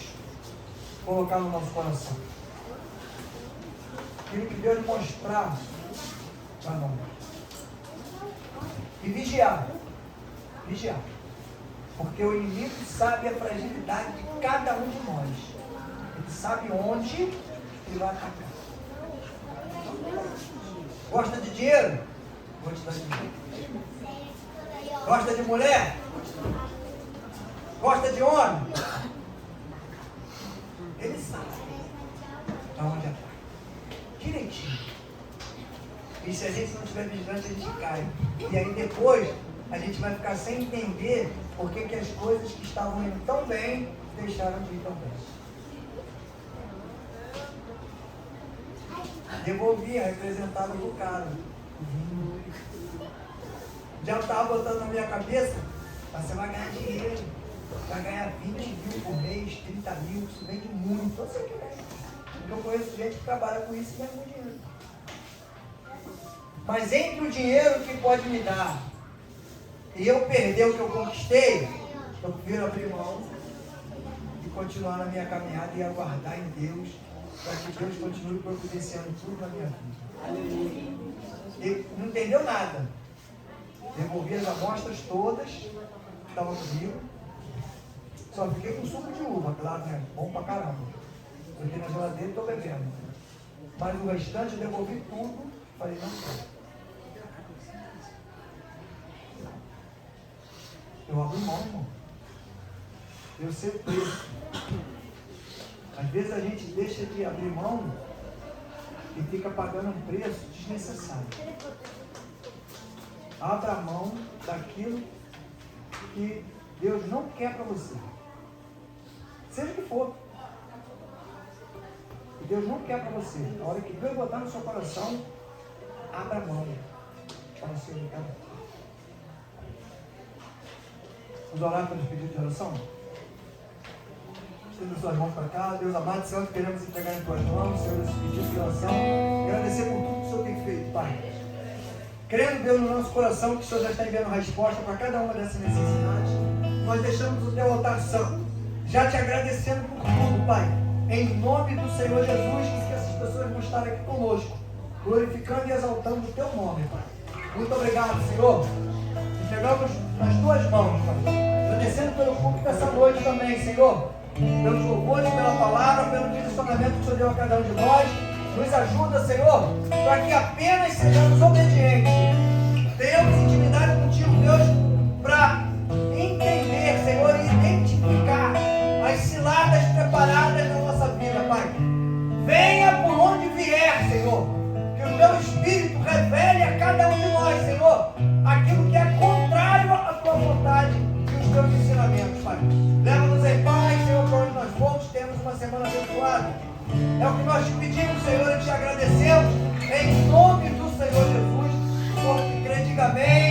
[SPEAKER 1] colocar no nosso coração. Aquilo que Deus mostrar para nós. E vigiar. Vigiar. Porque o inimigo sabe a fragilidade de cada um de nós. Ele sabe onde ele vai atacar. Gosta de dinheiro? Vou te dar dinheiro. Gosta de mulher? Gosta de homem? Ele sabe aonde ataca. Direitinho. E se a gente não estiver vigilante, a gente cai. E aí depois a gente vai ficar sem entender por que as coisas que estavam indo tão bem deixaram de ir tão bem. Devolvi a representada do cara. Já estava botando na minha cabeça, mas você vai ganhar dinheiro. Vai ganhar 20 mil por mês, 30 mil, isso vende muito. Eu sei que vende. Porque eu conheço gente que trabalha com isso e ganha muito dinheiro. Mas entre o dinheiro que pode me dar e eu perder o que eu conquistei, eu prefiro abrir mão e continuar na minha caminhada e aguardar em Deus, para que Deus continue providenciando tudo na minha vida. Ele não entendeu nada. Devolvi as amostras todas que estavam comigo. Só fiquei com suco de uva, claro, né? Bom pra caramba. Fiquei na geladeira e estou bebendo. Mas o restante eu devolvi tudo. Falei, não quero. Eu abro mão, irmão. Eu sei o preço. Às vezes a gente deixa de abrir mão e fica pagando um preço desnecessário. Abra mão daquilo que Deus não quer para você. Seja o que for. Que Deus não quer para você. A hora que Deus botar no seu coração, abra mão para o seu lugar. Vamos orar pelos pedidos de oração? Estenda suas mãos para cá. Deus amado, Senhor, queremos entregar em tuas mãos, Senhor, esse pedido de oração. Agradecer por tudo que o Senhor tem feito, Pai. Crendo, Deus, no nosso coração que o Senhor já está enviando resposta para cada uma dessas necessidades. Nós deixamos o teu altar santo, já te agradecendo por tudo, Pai. Em nome do Senhor Jesus, que essas pessoas vão estar aqui conosco, glorificando e exaltando o teu nome, Pai. Muito obrigado, Senhor. Entregamos nas tuas mãos, Pai. Agradecendo pelo culto dessa noite também, Senhor. Pelos louvores, pela palavra, pelo direcionamento que o Senhor deu a cada um de nós. Nos ajuda, Senhor, para que apenas sejamos obedientes. Tenhamos intimidade contigo, Deus, para entender, Senhor, e identificar as ciladas preparadas na nossa vida, Pai. Venha por onde vier, Senhor. Que o teu Espírito revele a cada um de nós, Senhor, aquilo que é contrário à tua vontade e os teus ensinamentos, Pai. Leva-nos em paz, Senhor, por onde nós fomos. Temos uma semana abençoada. É o que nós te pedimos, Senhor, e te agradecemos em nome do Senhor Jesus. Porque crê, diga amém.